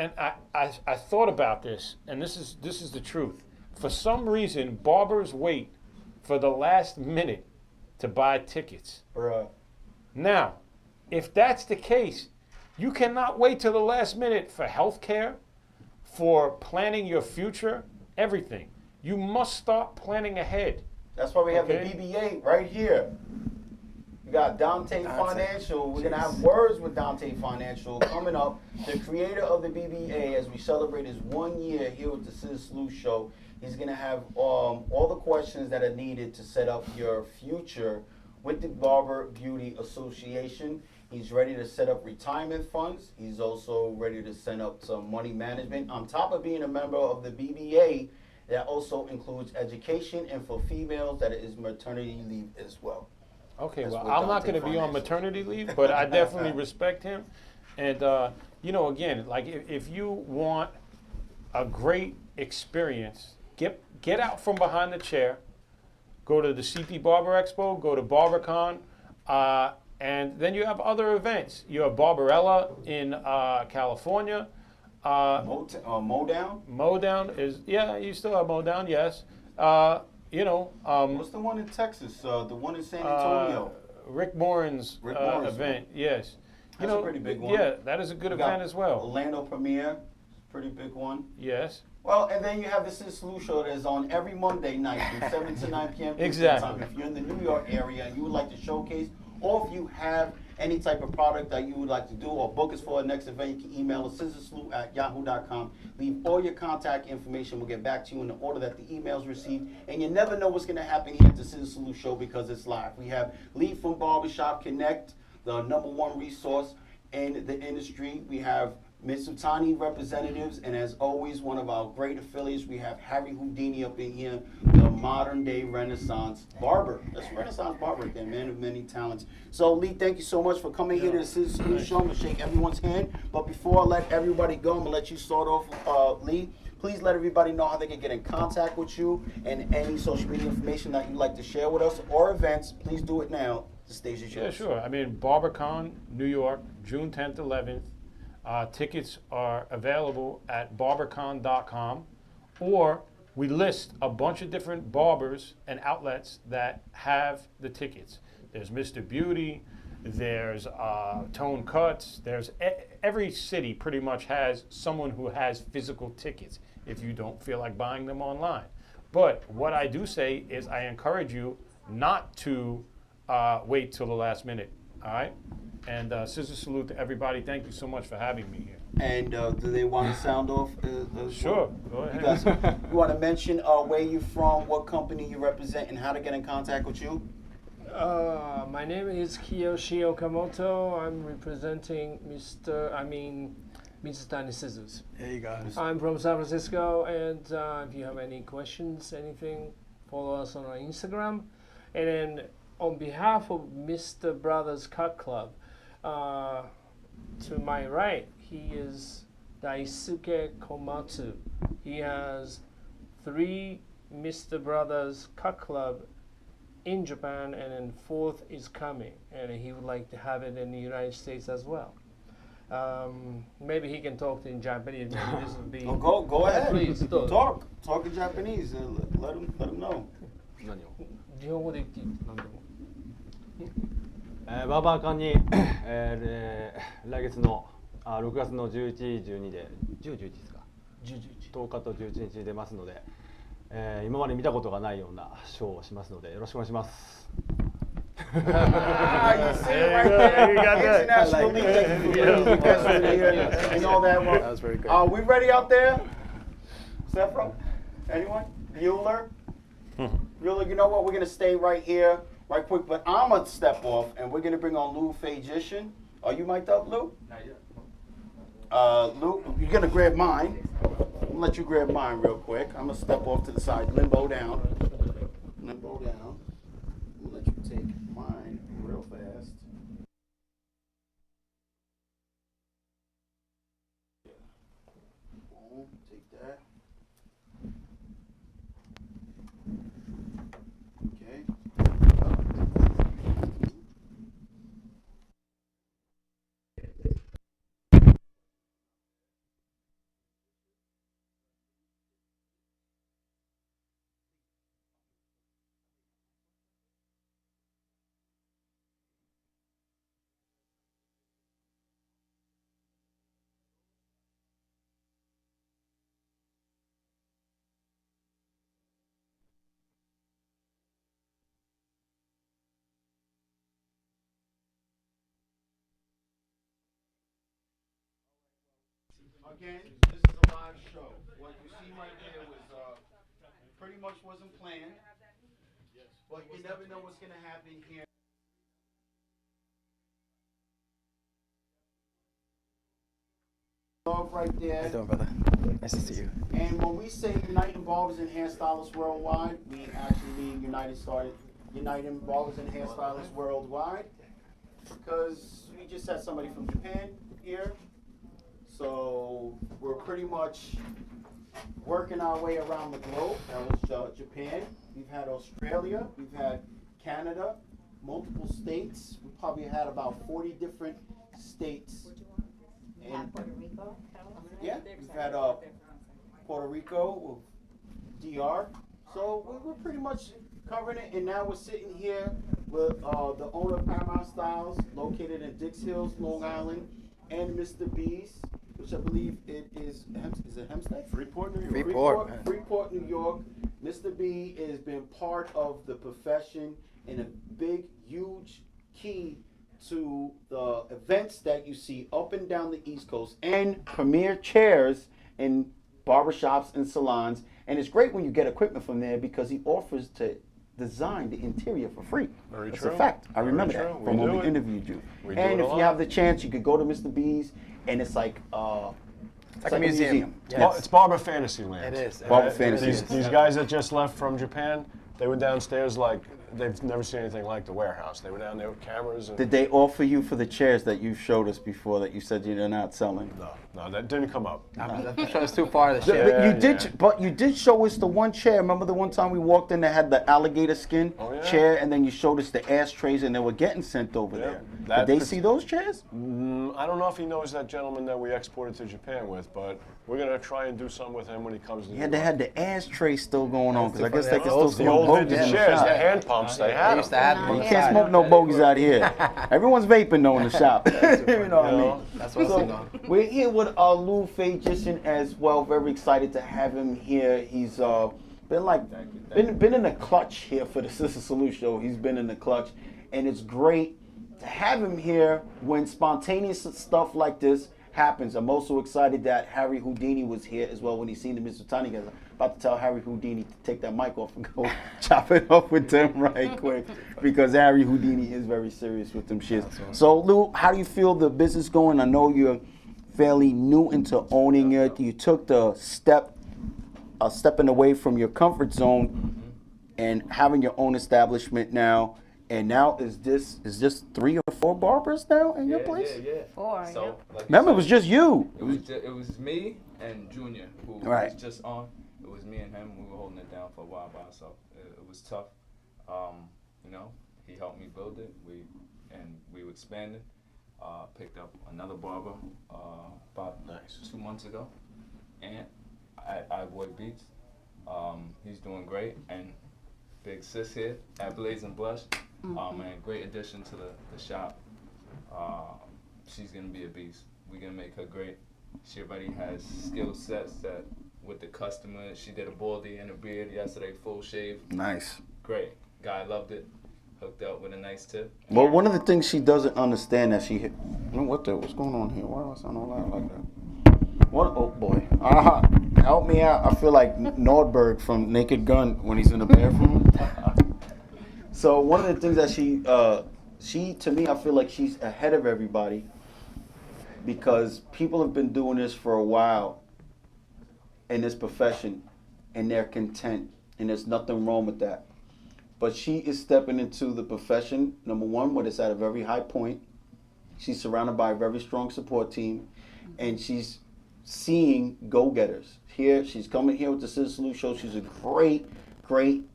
I thought about this, and this is the truth. For some reason, barbers wait for the last minute to buy tickets. Bruh. Now, if that's the case, you cannot wait till the last minute for health care, for planning your future, everything. You must start planning ahead. That's why we have the BBA right here. We got Dante Financial. We're going to have words with Dante Financial coming up. The creator of the BBA, as we celebrate his 1 year here with the ScissorSalute Show, he's going to have all the questions that are needed to set up your future with the Barber Beauty Association. He's ready to set up retirement funds. He's also ready to set up some money management. On top of being a member of the BBA, that also includes education, and for females, that is maternity leave as well. Okay, That's well, what I'm not Dante going to be on Financial. maternity leave, but I definitely respect him. And, you know, again, like if you want a great experience, get out from behind the chair, go to the CP Barber Expo, go to BarberCon, and then you have other events. You have Barbarella in California. Modown? Modown is, yeah, you still have Modown, yes. You know. What's the one in Texas? The one in San Antonio? Rick Morin's event, yes. That's a pretty big one. Yeah, that is a good event as well. Orlando Premiere, pretty big one. Yes. Well, and then you have the ScissorSalute Show that is on every Monday night from 7 to 9 p.m. Exactly. Time. If you're in the New York area and you would like to showcase, or if you have any type of product that you would like to do or book us for a next event, you can email us scissorsalute@yahoo.com. Leave all your contact information. We'll get back to you in the order that the email's received. And you never know what's going to happen here at the ScissorSalute Show because it's live. We have Lee from Barbershop Connect, the #1 resource in the industry. We have Mitsutani representatives, and as always, one of our great affiliates, we have Harry Houdini up in here, the modern day Renaissance barber. That's Renaissance barber again, man of many talents. So Lee, thank you so much for coming here to the ScissorSalute Show. I'm gonna shake everyone's hand, but before I let everybody go, I'm gonna let you start off, Lee. Please let everybody know how they can get in contact with you and any social media information that you'd like to share with us or events. Please do it now. The stage is yours. Yeah, sure. I mean, BarberCon, New York, June 10th, 11th. Tickets are available at barbercon.com, or we list a bunch of different barbers and outlets that have the tickets. There's Mr. Beauty, there's Tone Cuts, there's every city pretty much has someone who has physical tickets if you don't feel like buying them online. But what I do say is I encourage you not to wait till the last minute, all right? And ScissorSalute to everybody. Thank you so much for having me here. And do they want to sound off? Sure, go ahead. You want to mention where you're from, what company you represent, and how to get in contact with you? My name is Kiyoshi Okamoto. I'm representing Mitsutani Scissors. There you go. I'm from San Francisco, and if you have any questions, anything, follow us on our Instagram. And then on behalf of Mr. Brothers Cut Club, to my right, he is Daisuke Komatsu. He has 3 Mr. Brothers Cut Club in Japan, and then 4th is coming, and he would like to have it in the United States as well. Maybe he can talk in Japanese. Maybe this would be. Go ahead. Please talk in Japanese. Let him know. 日本語で言っていい？何でも。バーバーカンに、来月の6月の11、12で10、11ですか10日と11日に出ますので、今まで見たことがないようなショーをしますのでよろしくお願いします。You see it right there. You got that. International League. And all that. That was very good. Are we ready out there? Sephra? Anyone? Bueller? Bueller, you know what? We're going to stay right here, right quick, but I'm going to step off, and we're going to bring on Lou Fagician. Are you mic'd up, Lou? Not yet. Lou, you're going to grab mine. I'm going to let you grab mine real quick. I'm going to step off to the side, limbo down. Limbo down. I'm going to let you take mine real fast. Boom, take that. Okay. Again, this is a live show. What you see right there was pretty much wasn't planned, but you never know what's gonna happen here. Love right there. How you doing, brother? Nice to see you. And when we say uniting barbers and hairstylists worldwide, we actually mean uniting barbers and hairstylists worldwide, because we just had somebody from Japan here. So we're pretty much working our way around the globe. That was Japan. We've had Australia. We've had Canada, multiple states. We probably had about 40 different states. And Puerto Rico. yeah, we've had Puerto Rico, DR. So we're pretty much covering it. And now we're sitting here with the owner of Paramount Styles, located in Dix Hills, Long Island, and Mr. B's, which I believe it is it Hempstead? Freeport, New York. Freeport, New York. Mr. B has been part of the profession and a big, huge key to the events that you see up and down the East Coast and premier chairs in barbershops and salons. And it's great when you get equipment from there because he offers to design the interior for free. Very That's true. a fact. I remember Very that true. from We when do we it. interviewed you. We do And it a if you lot. have the chance, you could go to Mr. B's, and it's like It's like a museum. Well, it's Barber Fantasyland. It is. Barber It Fantasy. is. These guys that just left from Japan, they were downstairs like they've never seen anything like the warehouse. They were down there with cameras. And Did they offer you for the chairs that you showed us before that you said you're not selling? no, that didn't come up. That show's too far to But share. but you did show us the one chair. Remember the one time we walked in that had the alligator skin chair, and then you showed us the ashtrays, and they were getting sent over there. Did they see those chairs? I don't know if he knows that gentleman that we exported to Japan with, but we're gonna try and do something with him when he comes to New Yeah, they York. had the ashtray still going on because I guess The they can still old smoke bogeys in the chairs, shop. the hand pumps, they had used to them. have them. You can't smoke no bogeys out here. Everyone's vaping though in the shop. You know what I mean? That's what's going on. We're here with Lou Fagician as well. Very excited to have him here. He's been in the clutch here for the ScissorSalute show. He's been in the clutch, and it's great to have him here when spontaneous stuff like this happens. I'm also excited that Harry Houdini was here as well when he seen the Mr. Tiny guys. About to tell Harry Houdini to take that mic off and go chop it up with them right quick because Harry Houdini is very serious with them shits. So Lou, how do you feel the business going? I know you're fairly new into owning it. You took the stepping away from your comfort zone and having your own establishment now. And now is this 3 or 4 barbers now in your place? Yeah. 4. So, like Remember, it you was said, just you. it was me and Junior who Right. was just on. It was me and him. We were holding it down for a while by ourselves. It was tough. He helped me build it. We expanded. Picked up another barber about 2 months ago, and I Boy Beats. He's doing great, and Big Sis here at Blaze and Blush. And great addition to the shop. She's gonna be a beast. We're gonna make her great. She already has skill sets that with the customer. She did a baldy and a beard yesterday, full shave. Nice. Great. Guy loved it. Hooked up with a nice tip. Well, one of the things she doesn't understand that what's going on here? Why do I sound all loud like that? What? Oh boy. Help me out. I feel like Nordberg from Naked Gun when he's in the bathroom. So one of the things that she to me, I feel like she's ahead of everybody because people have been doing this for a while in this profession and they're content, and there's nothing wrong with that. But she is stepping into the profession, number one, where it's at a very high point. She's surrounded by a very strong support team, and she's seeing go-getters. Here, she's coming here with the ScissorSalute show. She's a great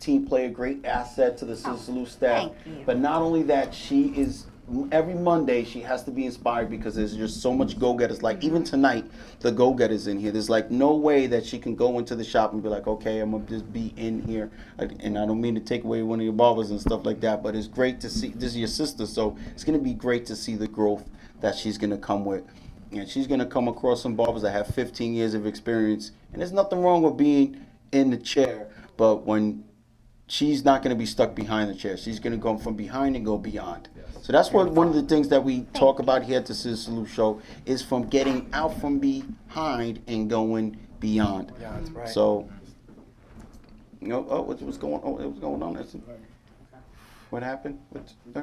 team player, great asset to the ScissorSalute staff. thank you. But not only that, she is, every Monday she has to be inspired because there's just so much go-getters. Like even tonight, the go-getters in here. There's like no way that she can go into the shop and be like, okay, I'm gonna just be in here. And I don't mean to take away one of your barbers and stuff like that, but it's great to see. This is your sister, so it's gonna be great to see the growth that she's gonna come with. And she's gonna come across some barbers that have 15 years of experience. And there's nothing wrong with being in the chair, but when she's not going to be stuck behind the chair. She's going to go from behind and go beyond. So that's what one of the things that we talk about here at the ScissorSalute show is from getting out from behind and going beyond. Yeah, that's right. So, you know, what's going on? What's going on? What happened?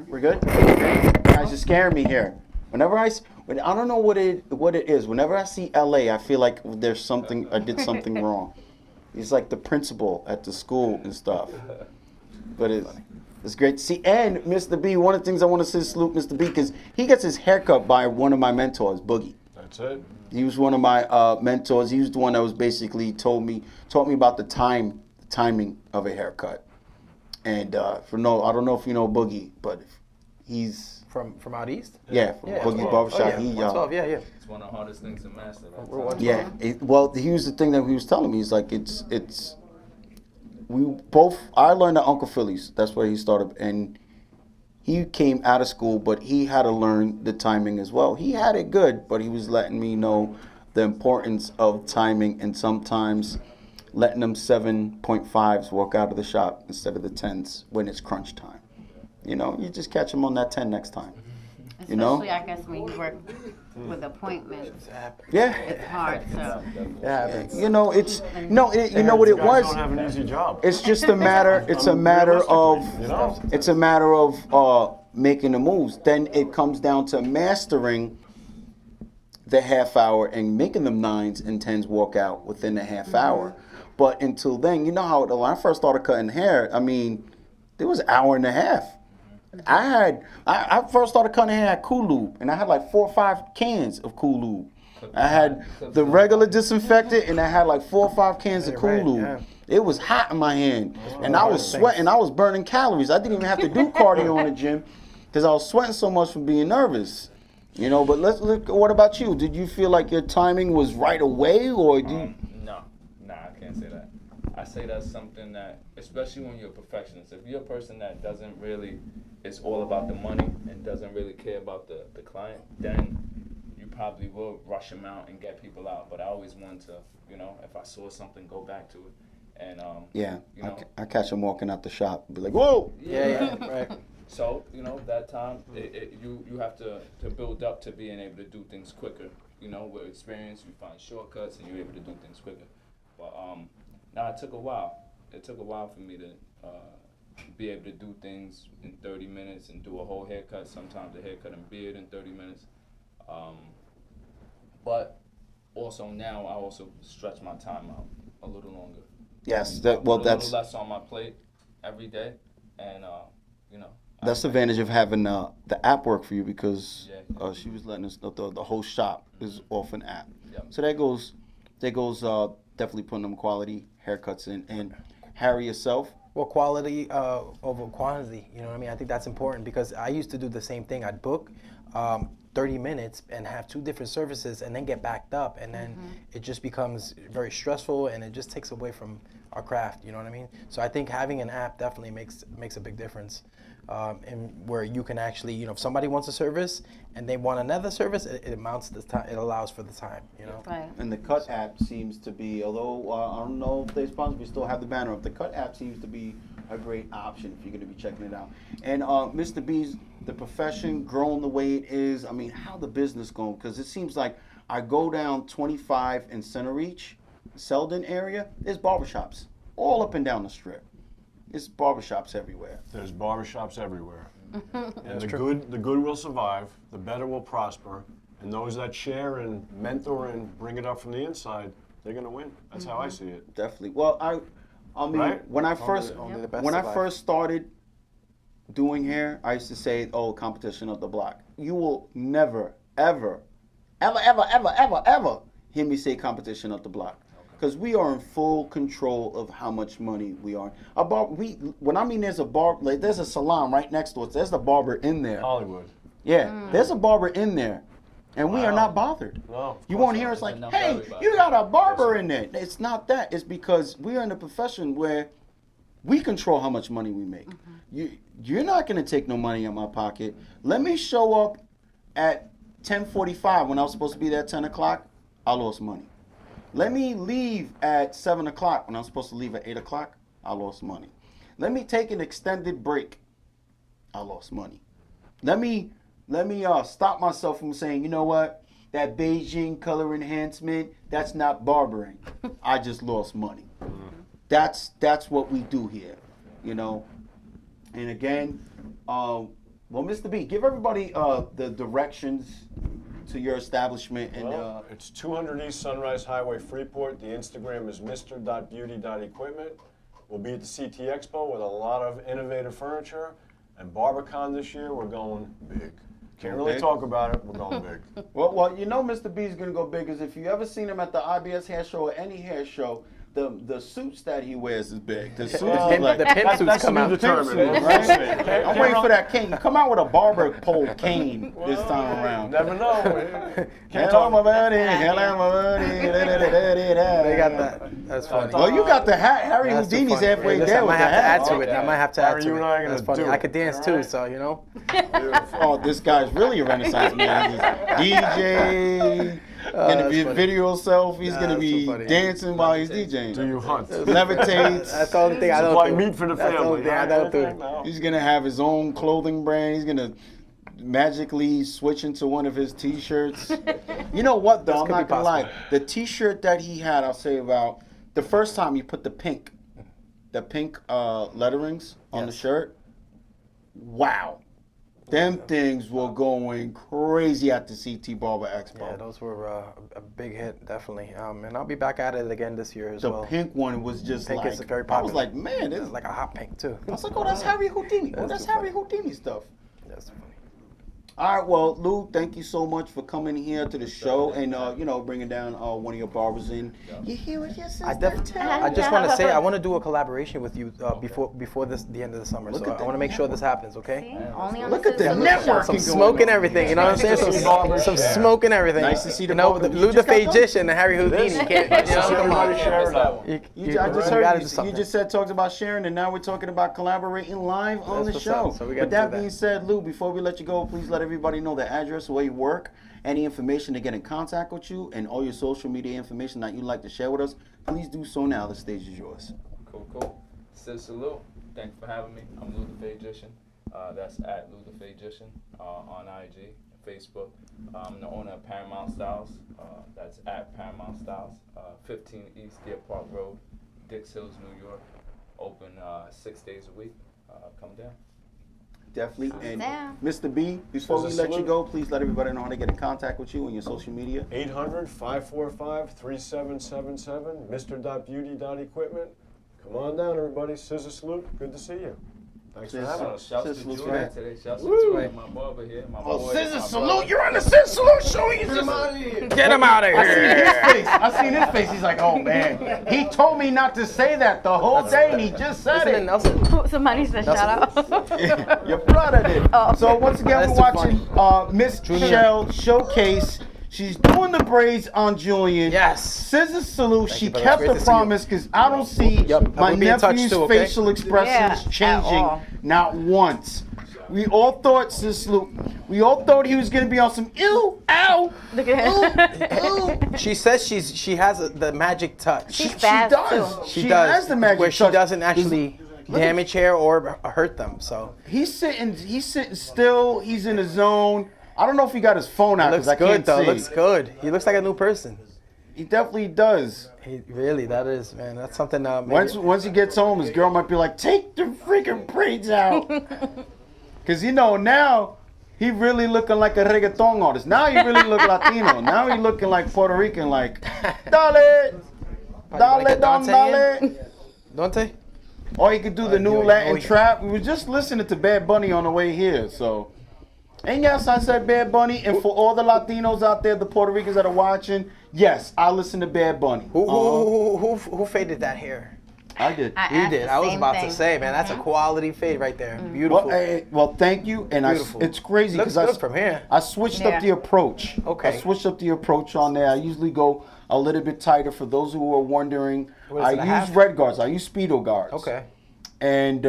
We're good? Guys, you're scaring me here. I don't know what it is. Whenever I see LA, I feel like there's something, I did something wrong. He's like the principal at the school and stuff. But it's great to see. And Mr. B, one of the things I want to say salute Mr. B, because he gets his haircut by one of my mentors, Boogie. That's it. He was one of my mentors. He was the one that was basically taught me about the timing of a haircut. And I don't know if you know Boogie, but he's from out east. Yeah, from Boogie Barbershop. Yeah. It's one of the hardest things to master. Yeah. Well, here's the thing that he was telling me. He's like, I learned at Uncle Philly's. That's where he started. And he came out of school, but he had to learn the timing as well. He had it good, but he was letting me know the importance of timing and sometimes letting them 7.5s walk out of the shop instead of the 10s when it's crunch time. You know, you just catch them on that 10 next time. Especially, you know? I guess, when you work with appointments. Yeah. It's hard, so. Yeah. You know, it's you know what it was. Don't have an easy job. It's just a matter. It's a matter of. It's a matter of making the moves. Then it comes down to mastering the half hour and making them 9s and 10s walk out within the half hour. But until then, you know how when I first started cutting hair, I mean, it was an hour and a half. I first started cutting hair at Cool Lube, and I had like 4 or 5 cans of Cool Lube. I had the regular disinfectant, and I had like 4 or 5 cans of Cool Lube. Yeah. It was hot in my hand, and I was sweating. I was burning calories. I didn't even have to do cardio in the gym because I was sweating so much from being nervous. You know, but let's look. What about you? Did you feel like your timing was right away, or do you? No, I can't say that. I say that's something that, especially when you're a perfectionist, if you're a person that doesn't really, it's all about the money and doesn't really care about the client, then you probably will rush them out and get people out. But I always want to, you know, if I saw something, go back to it. And, yeah, you know, I catch them walking out the shop and be like, whoa! Yeah, right. So, you know, that time, you have to build up to being able to do things quicker. You know, with experience, you find shortcuts and you're able to do things quicker. But, now, it took a while. It took a while for me to be able to do things in 30 minutes and do a whole haircut, sometimes a haircut and beard in 30 minutes. But also now I also stretch my time out a little longer. Yes, that's a little less on my plate every day, and you know. That's the advantage of having the app work for you because she was letting us know the whole shop is off an app. Yep. So that goes definitely putting them quality haircuts in. And Harry, yourself? Well, quality over quantity, you know what I mean? I think that's important because I used to do the same thing. I'd book 30 minutes and have 2 different services and then get backed up, and then it just becomes very stressful and it just takes away from our craft, you know what I mean? So I think having an app definitely makes a big difference. And where you can actually, you know, if somebody wants a service and they want another service, it amounts the time, it allows for the time, you know. Right. And the Cut app seems to be, although I don't know if they sponsor, we still have the banner up. The Cut app seems to be a great option if you're going to be checking it out. And Mr. B's, the profession growing the way it is, I mean, how the business going? Because it seems like I go down 25 in Center Reach, Selden area, there's barbershops all up and down the strip. It's barbershops everywhere. There's barbershops everywhere. And the good will survive, the better will prosper, and those that share and mentor and bring it up from the inside, they're going to win. That's how I see it. Definitely. Well, I mean, right? when I first started doing hair, I used to say, "Oh, competition of the block." You will never, ever hear me say competition up the block. Because we are in full control of how much money we are. When I mean there's a bar, like there's a salon right next to us. There's a barber in there. Hollywood. Yeah, there's a barber in there. And we are not bothered. No. You won't hear us like, hey, you got a barber in there. It's not that. It's because we are in a profession where we control how much money we make. You're not going to take no money out of my pocket. Let me show up at 10:45 when I was supposed to be there at 10 o'clock. I lost money. Let me leave at 7 o'clock when I'm supposed to leave at 8 o'clock. I lost money. Let me take an extended break. I lost money. Let me stop myself from saying, you know what, that Beijing color enhancement, that's not barbering. I just lost money. That's what we do here, you know. And again, well, Mr. B, give everybody the directions to your establishment. And it's 200 East Sunrise Highway, Freeport. The Instagram is mr.beauty.equipment. We'll be at the CT Expo with a lot of innovative furniture. And BarberCon this year, we're going big. Can't really talk about it, we're going big. Well, you know Mr. B is going to go big, because if you ever seen him at the IBS hair show or any hair show, the suits that he wears is big. The suits the pimp suits come out. Right? I'm waiting for that cane. Come out with a barber pole cane this time around. Never know. Can't talk about it. They got that. That's funny. Well, you got the hat. Harry That's too Houdini's funny. halfway Listen, there I with might the have to hat. add to it. I might have to add Harry, to you it. and I are gonna That's funny. do I it. could dance too, so you know. Oh, this guy's really a Renaissance man. He's DJ. Gonna be a video self. He's gonna be dancing while he's DJing. Do you hunt? Levitates. That's the only thing I don't Supply do. meat for the That's the only family. thing I don't do. He's gonna have his own clothing brand. He's gonna magically switch into one of his T-shirts. You know what though? I'm not gonna lie. The T-shirt that he had, I'll say about the first time he put the pink letterings on the shirt. Wow. Them things were going crazy at the CT Barber Expo. Yeah, those were a big hit, definitely. And I'll be back at it again this year as well. The pink one was just pink like, is very popular. I was like, man, this is like a hot pink too. I was like, oh, that's Harry Houdini. Oh, that's Harry Houdini stuff. That's funny. All right, well, Lou, thank you so much for coming here to the show and bringing down one of your barbers in. You hear what your sister I just want to say I want to do a collaboration with you before the end of the summer. So I want to make sure this happens, okay? Only on Look at the networking. Some smoke and everything, you know what I'm saying? Some smoke and everything. Nice to see the Lou the Fagician and Harry Houdini. You just said talked about sharing, and now we're talking about collaborating live on the show. So With that being said, Lou, before we let you go, please let everybody know the address where you work, any information to get in contact with you, and all your social media information that you'd like to share with us. Please do so now. The stage is yours. Cool. ScissorSalute. Thanks for having me. I'm Lou the Fagician. That's at Lou the Fagician on IG, Facebook. I'm the owner of Paramount Styles. That's at Paramount Styles. 15 East Deer Park Road, Dix Hills, New York. Open 6 days a week. Come down. Definitely. And Mr. B, before we let you go, please let everybody know how to get in contact with you and your social media. 800-545-3777, Mr.Beauty.equipment. Come on down, everybody. ScissorSalute. Good to see you. Thanks for having us. Shouts to Juliet today. Shouts to my barber here. My boy, ScissorSalute. You're on the ScissorSalute show. Get him out of here. Get him out of here. I seen his face. He's like, oh, man. He told me not to say that the whole day, and he just said it. Somebody said shout out. Your brother did. So once again, we're watching Miss Shell Showcase. She's doing the braids on Julian. Yes. ScissorSalute. She kept the promise, because I don't see my nephew's facial expressions changing not once. We all thought we all thought he was gonna be on some ew, ow, look at ooh. She says she has the magic touch. She's fast too. She has the magic where touch. she doesn't actually damage hair or hurt them. So he's sitting still. He's in the zone. I don't know if he got his phone out. Looks I good can't though. see. Looks good. He looks like a new person. He definitely does. He really, that is, man. That's something. Once he gets home, his girl might be like, "Take the freaking braids out," because now he really looking like a reggaeton artist. Now he really look Latino. Now he looking like Puerto Rican, like dale, dale. Dante. Or he could do the new Latin trap. We were just listening to Bad Bunny on the way here, so And yes, I said Bad Bunny. And for all the Latinos out there, the Puerto Ricans that are watching, yes, I listen to Bad Bunny. Who faded that hair? I did. You did. I was about to say, man, that's a quality fade right there. Beautiful. Well, thank you. And it's crazy because Looks good from here. I switched up the approach. Okay. I switched up the approach on there. I usually go a little bit tighter. For those who are wondering, I use red guards. I use Speedo guards. Okay. And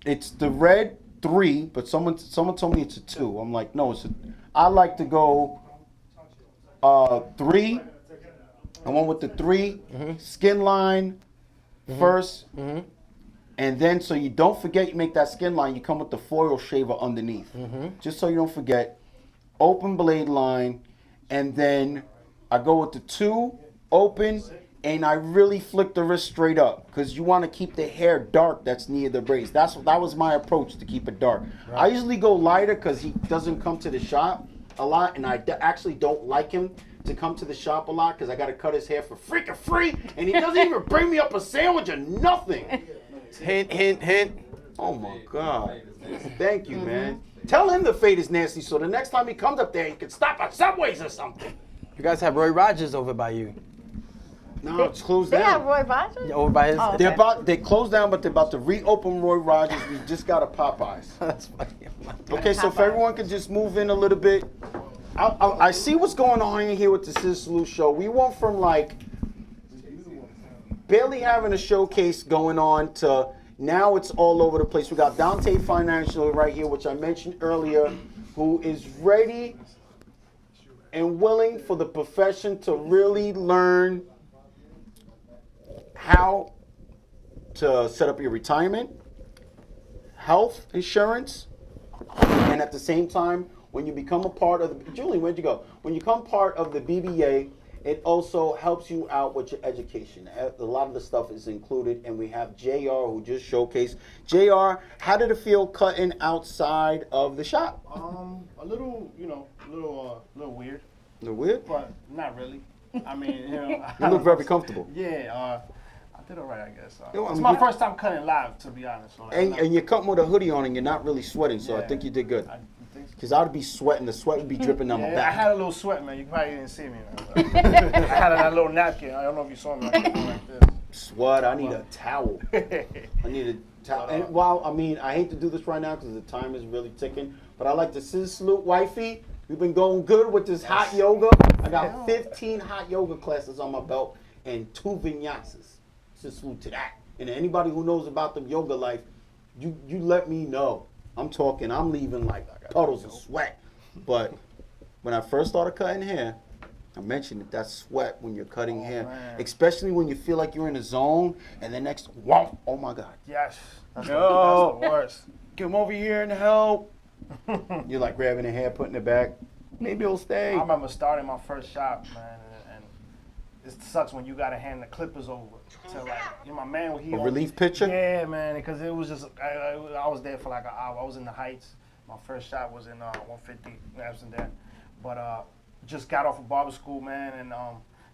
it's the red 3, but someone told me it's a 2. I'm like, no, I like to go 3. I went with the 3 skin line first, and then so you don't forget, you make that skin line. You come with the foil shaver underneath, just so you don't forget. Open blade line, and then I go with the 2 open, and I really flick the wrist straight up because you want to keep the hair dark that's near the braids. That was my approach to keep it dark. Right. I usually go lighter because he doesn't come to the shop a lot, and I actually don't like him to come to the shop a lot because I got to cut his hair for freaking free, and he doesn't even bring me up a sandwich or nothing. Hint, hint, hint. Oh my God. Thank you, man. Tell him the fade is nasty so the next time he comes up there, he can stop at Subways or something. You guys have Roy Rogers over by you. No, it's closed They down. have Roy Rogers? Yeah, over by his. Oh, okay. They closed down, but they're about to reopen Roy Rogers. We just got a Popeyes. That's funny. Okay, so if everyone could just move in a little bit. I see what's going on in here with the ScissorSalute show. We went from like barely having a showcase going on to now it's all over the place. We got Dante Financial right here, which I mentioned earlier, who is ready and willing for the profession to really learn how to set up your retirement, health insurance, and at the same time, when you become a part of the, Julie, where'd you go? When you become part of the BBA, it also helps you out with your education. A lot of the stuff is included, and we have JR who just showcased. JR, how did it feel cutting outside of the shop? A little, a little weird. A little weird? But not really. I mean, You look very comfortable. Yeah, I did all right, I guess. Yo, It's my first time cutting live, to be honest. So like, And you're cutting with a hoodie on, and you're not really sweating, so I think you did good. Because I would be sweating. The sweat would be dripping down my I back. had a little sweat, man. You probably didn't see me, man. I had a little napkin. I don't know if you saw me. Like this. Sweat. I need a towel. I need a towel. And while, I hate to do this right now because the time is really ticking, but I like to ScissorSalute wifey. We've been going good with this hot yoga. I got 15 hot yoga classes on my belt and 2 vinyasas. ScissorSalute to that. And anybody who knows about the yoga life, you let me know. I'm leaving like puddles of sweat. But when I first started cutting hair, I mentioned that sweat when you're cutting hair, man. Especially when you feel like you're in a zone, and the next, wow, oh my God. Yes. That's the worst. Come over here and help. You're like grabbing the hair, putting it back. Maybe it'll stay. I remember starting my first shop, man, and it sucks when you gotta hand the clippers over to like my man. A relief picture? Yeah, man, because it was just I was there for like an hour. I was in the Heights. My first shop was in 150 Amsterdam, but just got off of barber school, man, and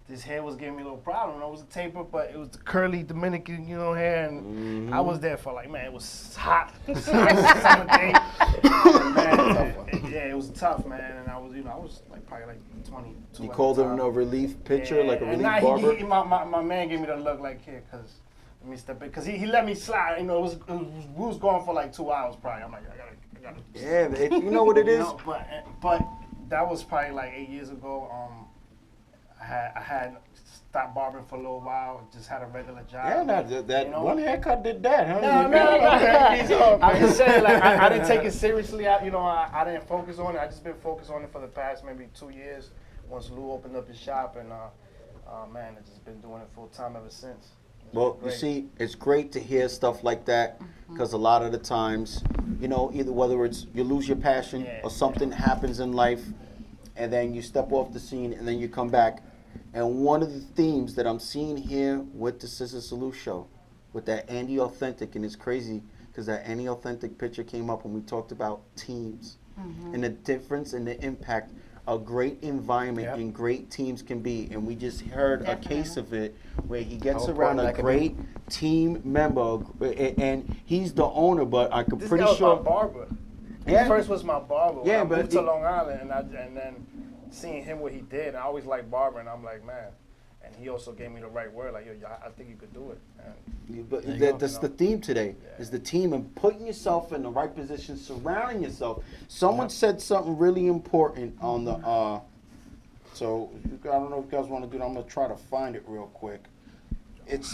this hair was giving me a little problem. It was a taper, but it was the curly Dominican, hair, and I was there for like, man, it was hot. Summer day. Yeah, it was tough, man, and I was like probably like 22. You called him a relief picture, like a relief barber? My man gave me the look like, here, because let me step in, because he let me slide. We was going for like 2 hours probably. I'm like, I gotta. Yeah, you know what it is? But that was probably like 8 years ago. I had stopped barbering for a little while, just had a regular job. Yeah, that one haircut did that, huh? No. I'm just saying, like, I didn't take it seriously. I didn't focus on it. I just been focused on it for the past maybe 2 years. Once Lou opened up his shop, and man, I've just been doing it full time ever since. Well, you see, it's great to hear stuff like that because a lot of the times, either whether it's you lose your passion or something happens in life and then you step off the scene and then you come back. And one of the themes that I'm seeing here with the ScissorSalute show, with that Andy Authentic, and it's crazy because that Andy Authentic picture came up when we talked about teams and the difference and the impact a great environment and great teams can be. And we just heard a case of it where he gets around a great team member, and he's the owner, but I'm pretty sure. Barber. He first was my barber. When Yeah, I but moved to Long Island, and then seeing him what he did, and I always liked barbering. I'm like, man. And he also gave me the right word, like, yo, I think you could do it. And But that's the theme today, is the team and putting yourself in the right position, surrounding yourself. Someone said something really important on the, so I don't know if you guys want to do it. I'm going to try to find it real quick. It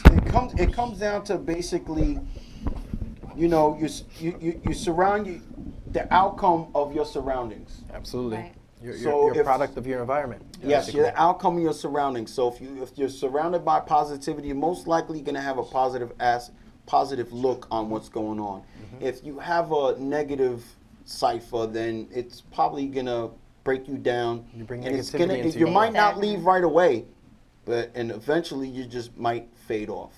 comes down to basically, you know, you surround the outcome of your surroundings. Absolutely. Right. You're a product of your environment. Yes, basically. you're the outcome of your surroundings. So if you're surrounded by positivity, you're most likely going to have a positive look on what's going on. If you have a negative cipher, then it's probably going to break you down. You bring and it's negativity into you your might life. not leave right away, and eventually you just might fade off.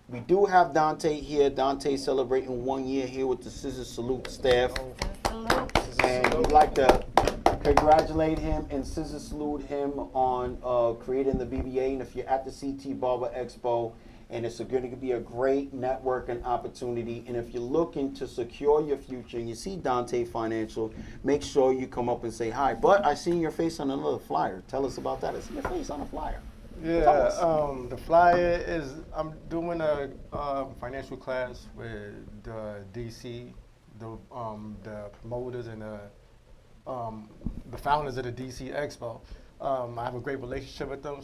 We do have Dante here. Dante celebrating 1 year here with the ScissorSalute staff. And we'd like to congratulate him and ScissorSalute him on creating the BBA. And if you're at the CT Barber Expo, and it's going to be a great networking opportunity. And if you're looking to secure your future and you see Dante Financial, make sure you come up and say hi. But I seen your face on another flyer. Tell us about that. I see your face on a flyer. Yeah, the flyer is I'm doing a financial class with the DC, the promoters and the founders of the DC Expo. I have a great relationship with them.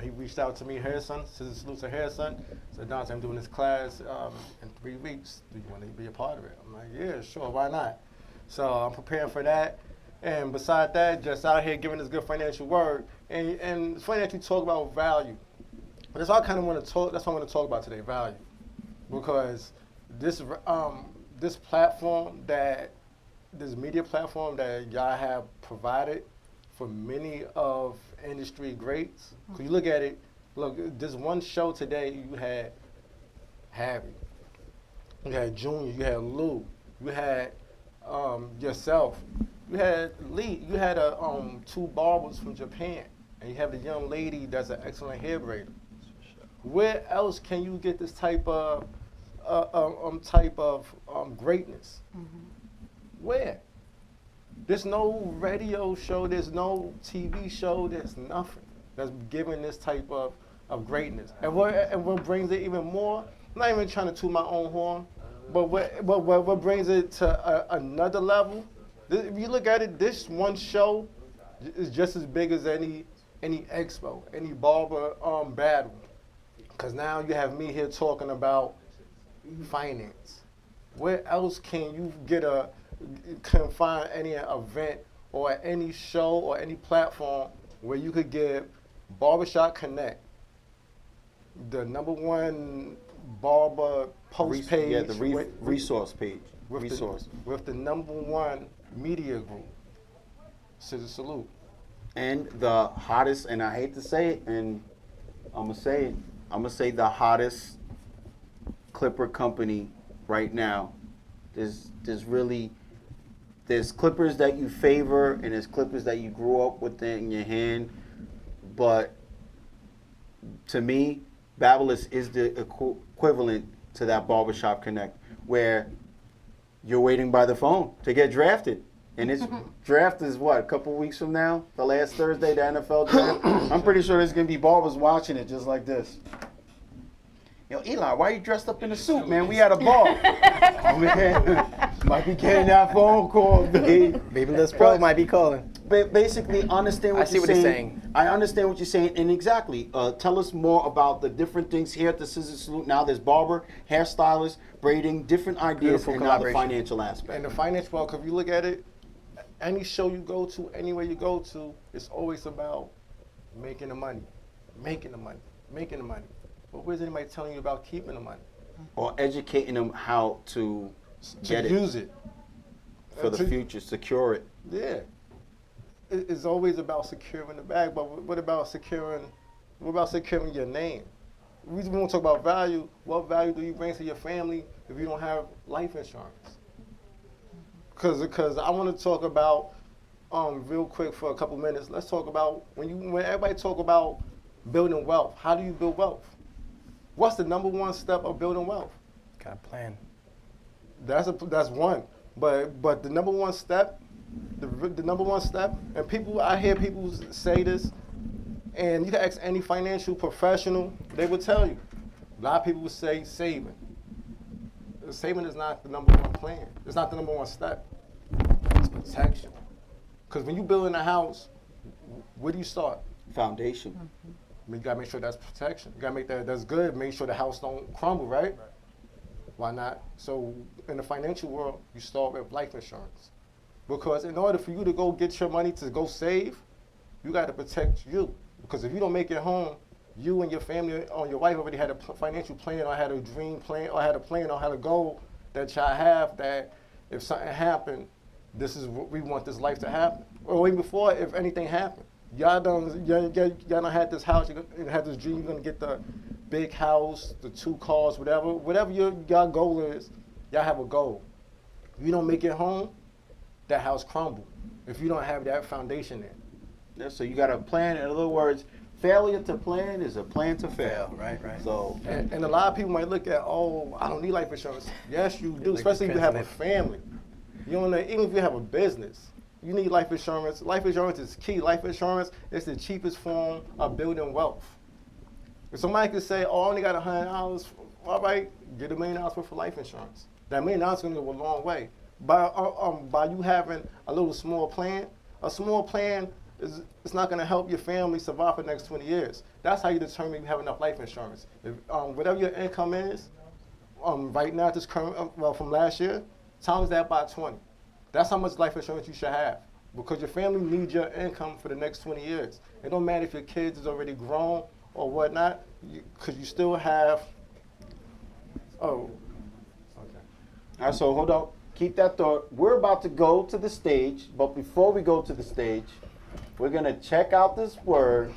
He reached out to me, her son, ScissorSalute to her son. Said, Dante, I'm doing this class in 3 weeks. Do you want to be a part of it? I'm like, yeah, sure, why not? So I'm preparing for that. And beside that, just out here giving this good financial word. And it's funny that you talk about value. That's all I kind of want to talk. That's what I want to talk about today, value, because this platform this media platform that y'all have provided for many of industry greats. Cause you look at it, this one show today, you had Harry, you had Junior, you had Lou, you had yourself, you had Lee, you had 2 barbers from Japan, and you have the young lady that's an excellent hair braider. Where else can you get this type of greatness? Where? There's no radio show, there's no TV show, there's nothing that's giving this type of greatness. And what brings it even more, I'm not even trying to toot my own horn, but what brings it to another level, if you look at it, this one show is just as big as any expo, any barber battle. Because now you have me here talking about finance. Where else can you can find any event or any show or any platform where you could give Barbershop Connect, the #1 barber post page, the resource page, with the #1 media group, ScissorSalute, and the hottest, and I hate to say it, and I'm gonna say the hottest clipper company right now. There's clippers that you favor, and there's clippers that you grew up with in your hand. But to me, Babyliss is the equivalent to that Barbershop Connect, where you're waiting by the phone to get drafted. And this draft is what, a couple weeks from now? The last Thursday, the NFL draft? I'm pretty sure there's going to be barbers watching it just like this. Yo, Eli, why you dressed up in a suit, man? We had a ball. Might be getting that phone call, babe. Babyliss Pro might be calling. Basically, understand what you're saying. I understand what you're saying, and exactly. Tell us more about the different things here at the ScissorSalute. Now there's barber, hairstylist, braiding, different ideas, and now the financial aspect. And the financial, well, if you look at it, any show you go to, anywhere you go to, it's always about making the money, making the money, making the money. But where's anybody telling you about keeping the money? Or educating them how to get it. Use it. For the future, secure it. Yeah. It's always about securing the bag, but what about securing your name? We won't talk about value. What value do you bring to your family if you don't have life insurance? Because I want to talk about, real quick for a couple minutes, let's talk about, when everybody talk about building wealth, how do you build wealth? What's the #1 step of building wealth? Got a plan. That's one. But the number one step, the number one step, and I hear people say this, and you can ask any financial professional, they will tell you. A lot of people will say saving. Saving is not the number one plan. It's not the number one step. It's protection. Because when you building a house, where do you start? Foundation. You gotta make sure that's protection. You gotta make that's good. Make sure the house don't crumble, right? Why not? So in the financial world, you start with life insurance. Because in order for you to go get your money to go save, you gotta protect you. Because if you don't make it home, you and your family or your wife already had a financial plan or had a dream plan or had a plan or had a goal that y'all have that if something happened, this is what we want this life to happen. Or even before, if anything happened. Y'all done had this house, you had this dream, you're gonna get the big house, the 2 cars, whatever y'all goal is, y'all have a goal. If you don't make it home, that house crumble. If you don't have that foundation there. Yeah, so you got a plan. In other words, failure to plan is a plan to fail. Right. So and a lot of people might look at, oh, I don't need life insurance. Yes, you do, especially if you have a family. You don't know, even if you have a business, you need life insurance. Life insurance is key. Life insurance is the cheapest form of building wealth. If somebody could say, oh, I only got $100, all right, get $1 million worth of life insurance. That $1 million is going to go a long way. By you having a little small plan, a small plan it's not going to help your family survive for the next 20 years. That's how you determine if you have enough life insurance. If, whatever your income is, right now, this current, from last year, times that by 20. That's how much life insurance you should have. Because your family needs your income for the next 20 years. It don't matter if your kids is already grown or whatnot, because you still have, All right, so hold on. Keep that thought. We're about to go to the stage, but before we go to the stage, we're going to check out this word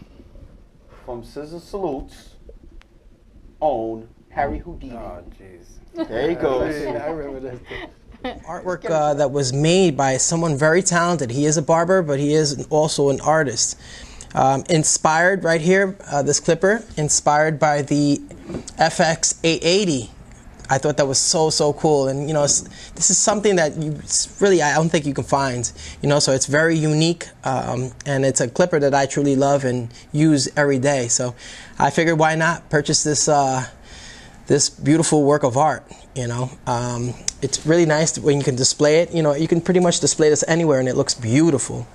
from ScissorSalute's own Harry Houdini. Oh, jeez. There he goes. I remember this. Artwork that was made by someone very talented. He is a barber, but he is also an artist. Inspired right here, this clipper, inspired by the FX 880. I thought that was so cool, and this is something that I don't think you can find, so it's very unique, and it's a clipper that I truly love and use every day. So I figured, why not purchase this this beautiful work of art? It's really nice when you can display it. You can pretty much display this anywhere, and it looks beautiful.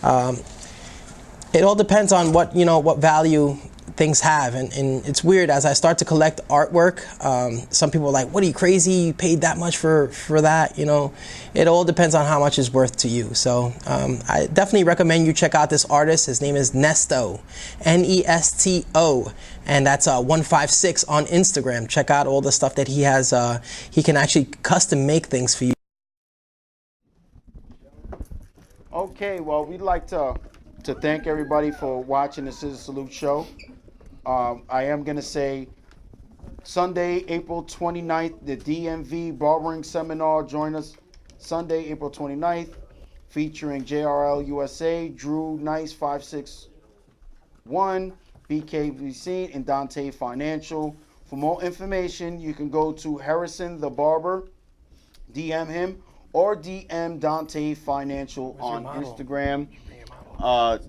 It all depends on what value things have, and it's weird, as I start to collect artwork, some people are like, what are you, crazy, you paid that much for that? It all depends on how much it's worth to you. So I definitely recommend you check out this artist. His name is Nesto, Nesto, and that's 156 on Instagram. Check out all the stuff that he has. He can actually custom make things for you. Okay, well, we'd like to thank everybody for watching the ScissorSalute show. I am going to say Sunday, April 29th, the DMV Barbering Seminar. Join us Sunday, April 29th, featuring JRL USA, Drew Nice 561, BKVC, and Dante Financial. For more information, you can go to Harrison the Barber, DM him, or DM Dante Financial on Instagram.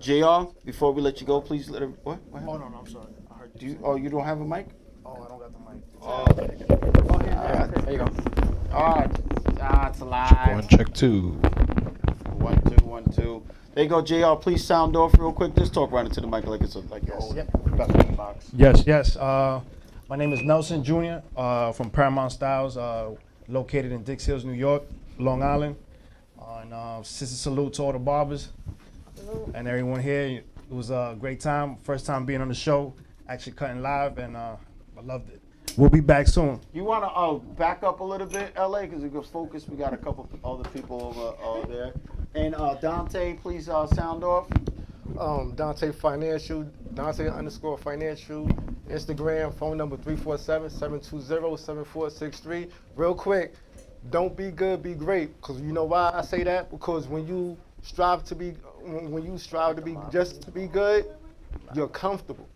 JR, before we let you go, please let him. What? Oh, no, I'm sorry. I heard you. You don't have a mic? Oh, I don't got the mic. Okay. All right. There you go. All right. It's live. Check 2. 1 2 1 2. There you go, JR. Please sound off real quick. Just talk right into the mic like it's like yours. Yes. My name is Nelson Jr. From Paramount Styles, located in Dix Hills, New York, Long Island. And ScissorSalute to all the barbers and everyone here. It was a great time. First time being on the show, actually cutting live, and I loved it. We'll be back soon. You want to back up a little bit, LA, because we can focus. We got a couple other people over there. And Dante, please sound off. Dante Financial, Dante_Financial, Instagram, phone number 347-720-7463. Real quick, don't be good, be great. Because you know why I say that? Because when you strive to be just to be good, you're comfortable.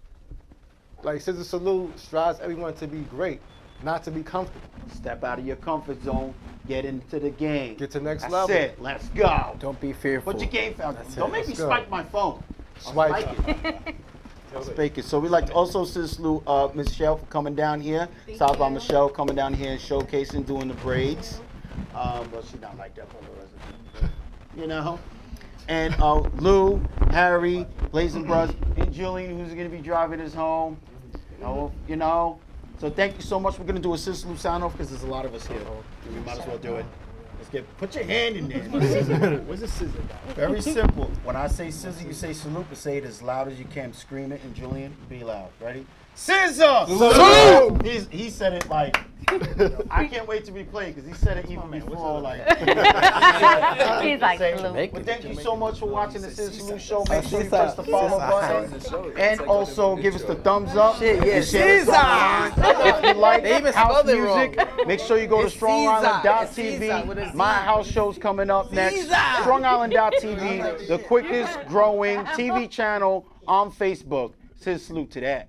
Like ScissorSalute strives everyone to be great. not to be comfortable. Step out of your comfort zone. Get into the game. Get to the next That's level. it. Let's go. Don't be fearful. Put your game found. That's Don't it. make me Let's go. spike my phone. I'll Swipe spike it. I'll spike it. So we like to also salute Michelle for coming down here. Southbound Michelle coming down here and showcasing, doing the braids. Well, she's not like that for the rest of the, you know. And Lou, Harry, Blazing Bros, and Julian, who's going to be driving us home. You know. So thank you so much. We're going to do a ScissorSalute sign off because there's a lot of us here. We might as well do it. Put your hand in there. Where's the scissor? Very simple. When I say scissor, you say salute, but say it as loud as you can. Scream it, and Julian, be loud. Ready? Scissor! Salute! He said it like, I can't wait to replay it because he said it even before. Like, He's like, salute. but thank you so much for watching the ScissorSalute show. Make sure you press the follow button. And also give us the thumbs up. And share us online. If you like house music, make sure you go to StrongIsland.tv. My house show's coming up next. StrongIsland.tv, the quickest growing TV channel on Facebook. ScissorSalute to that.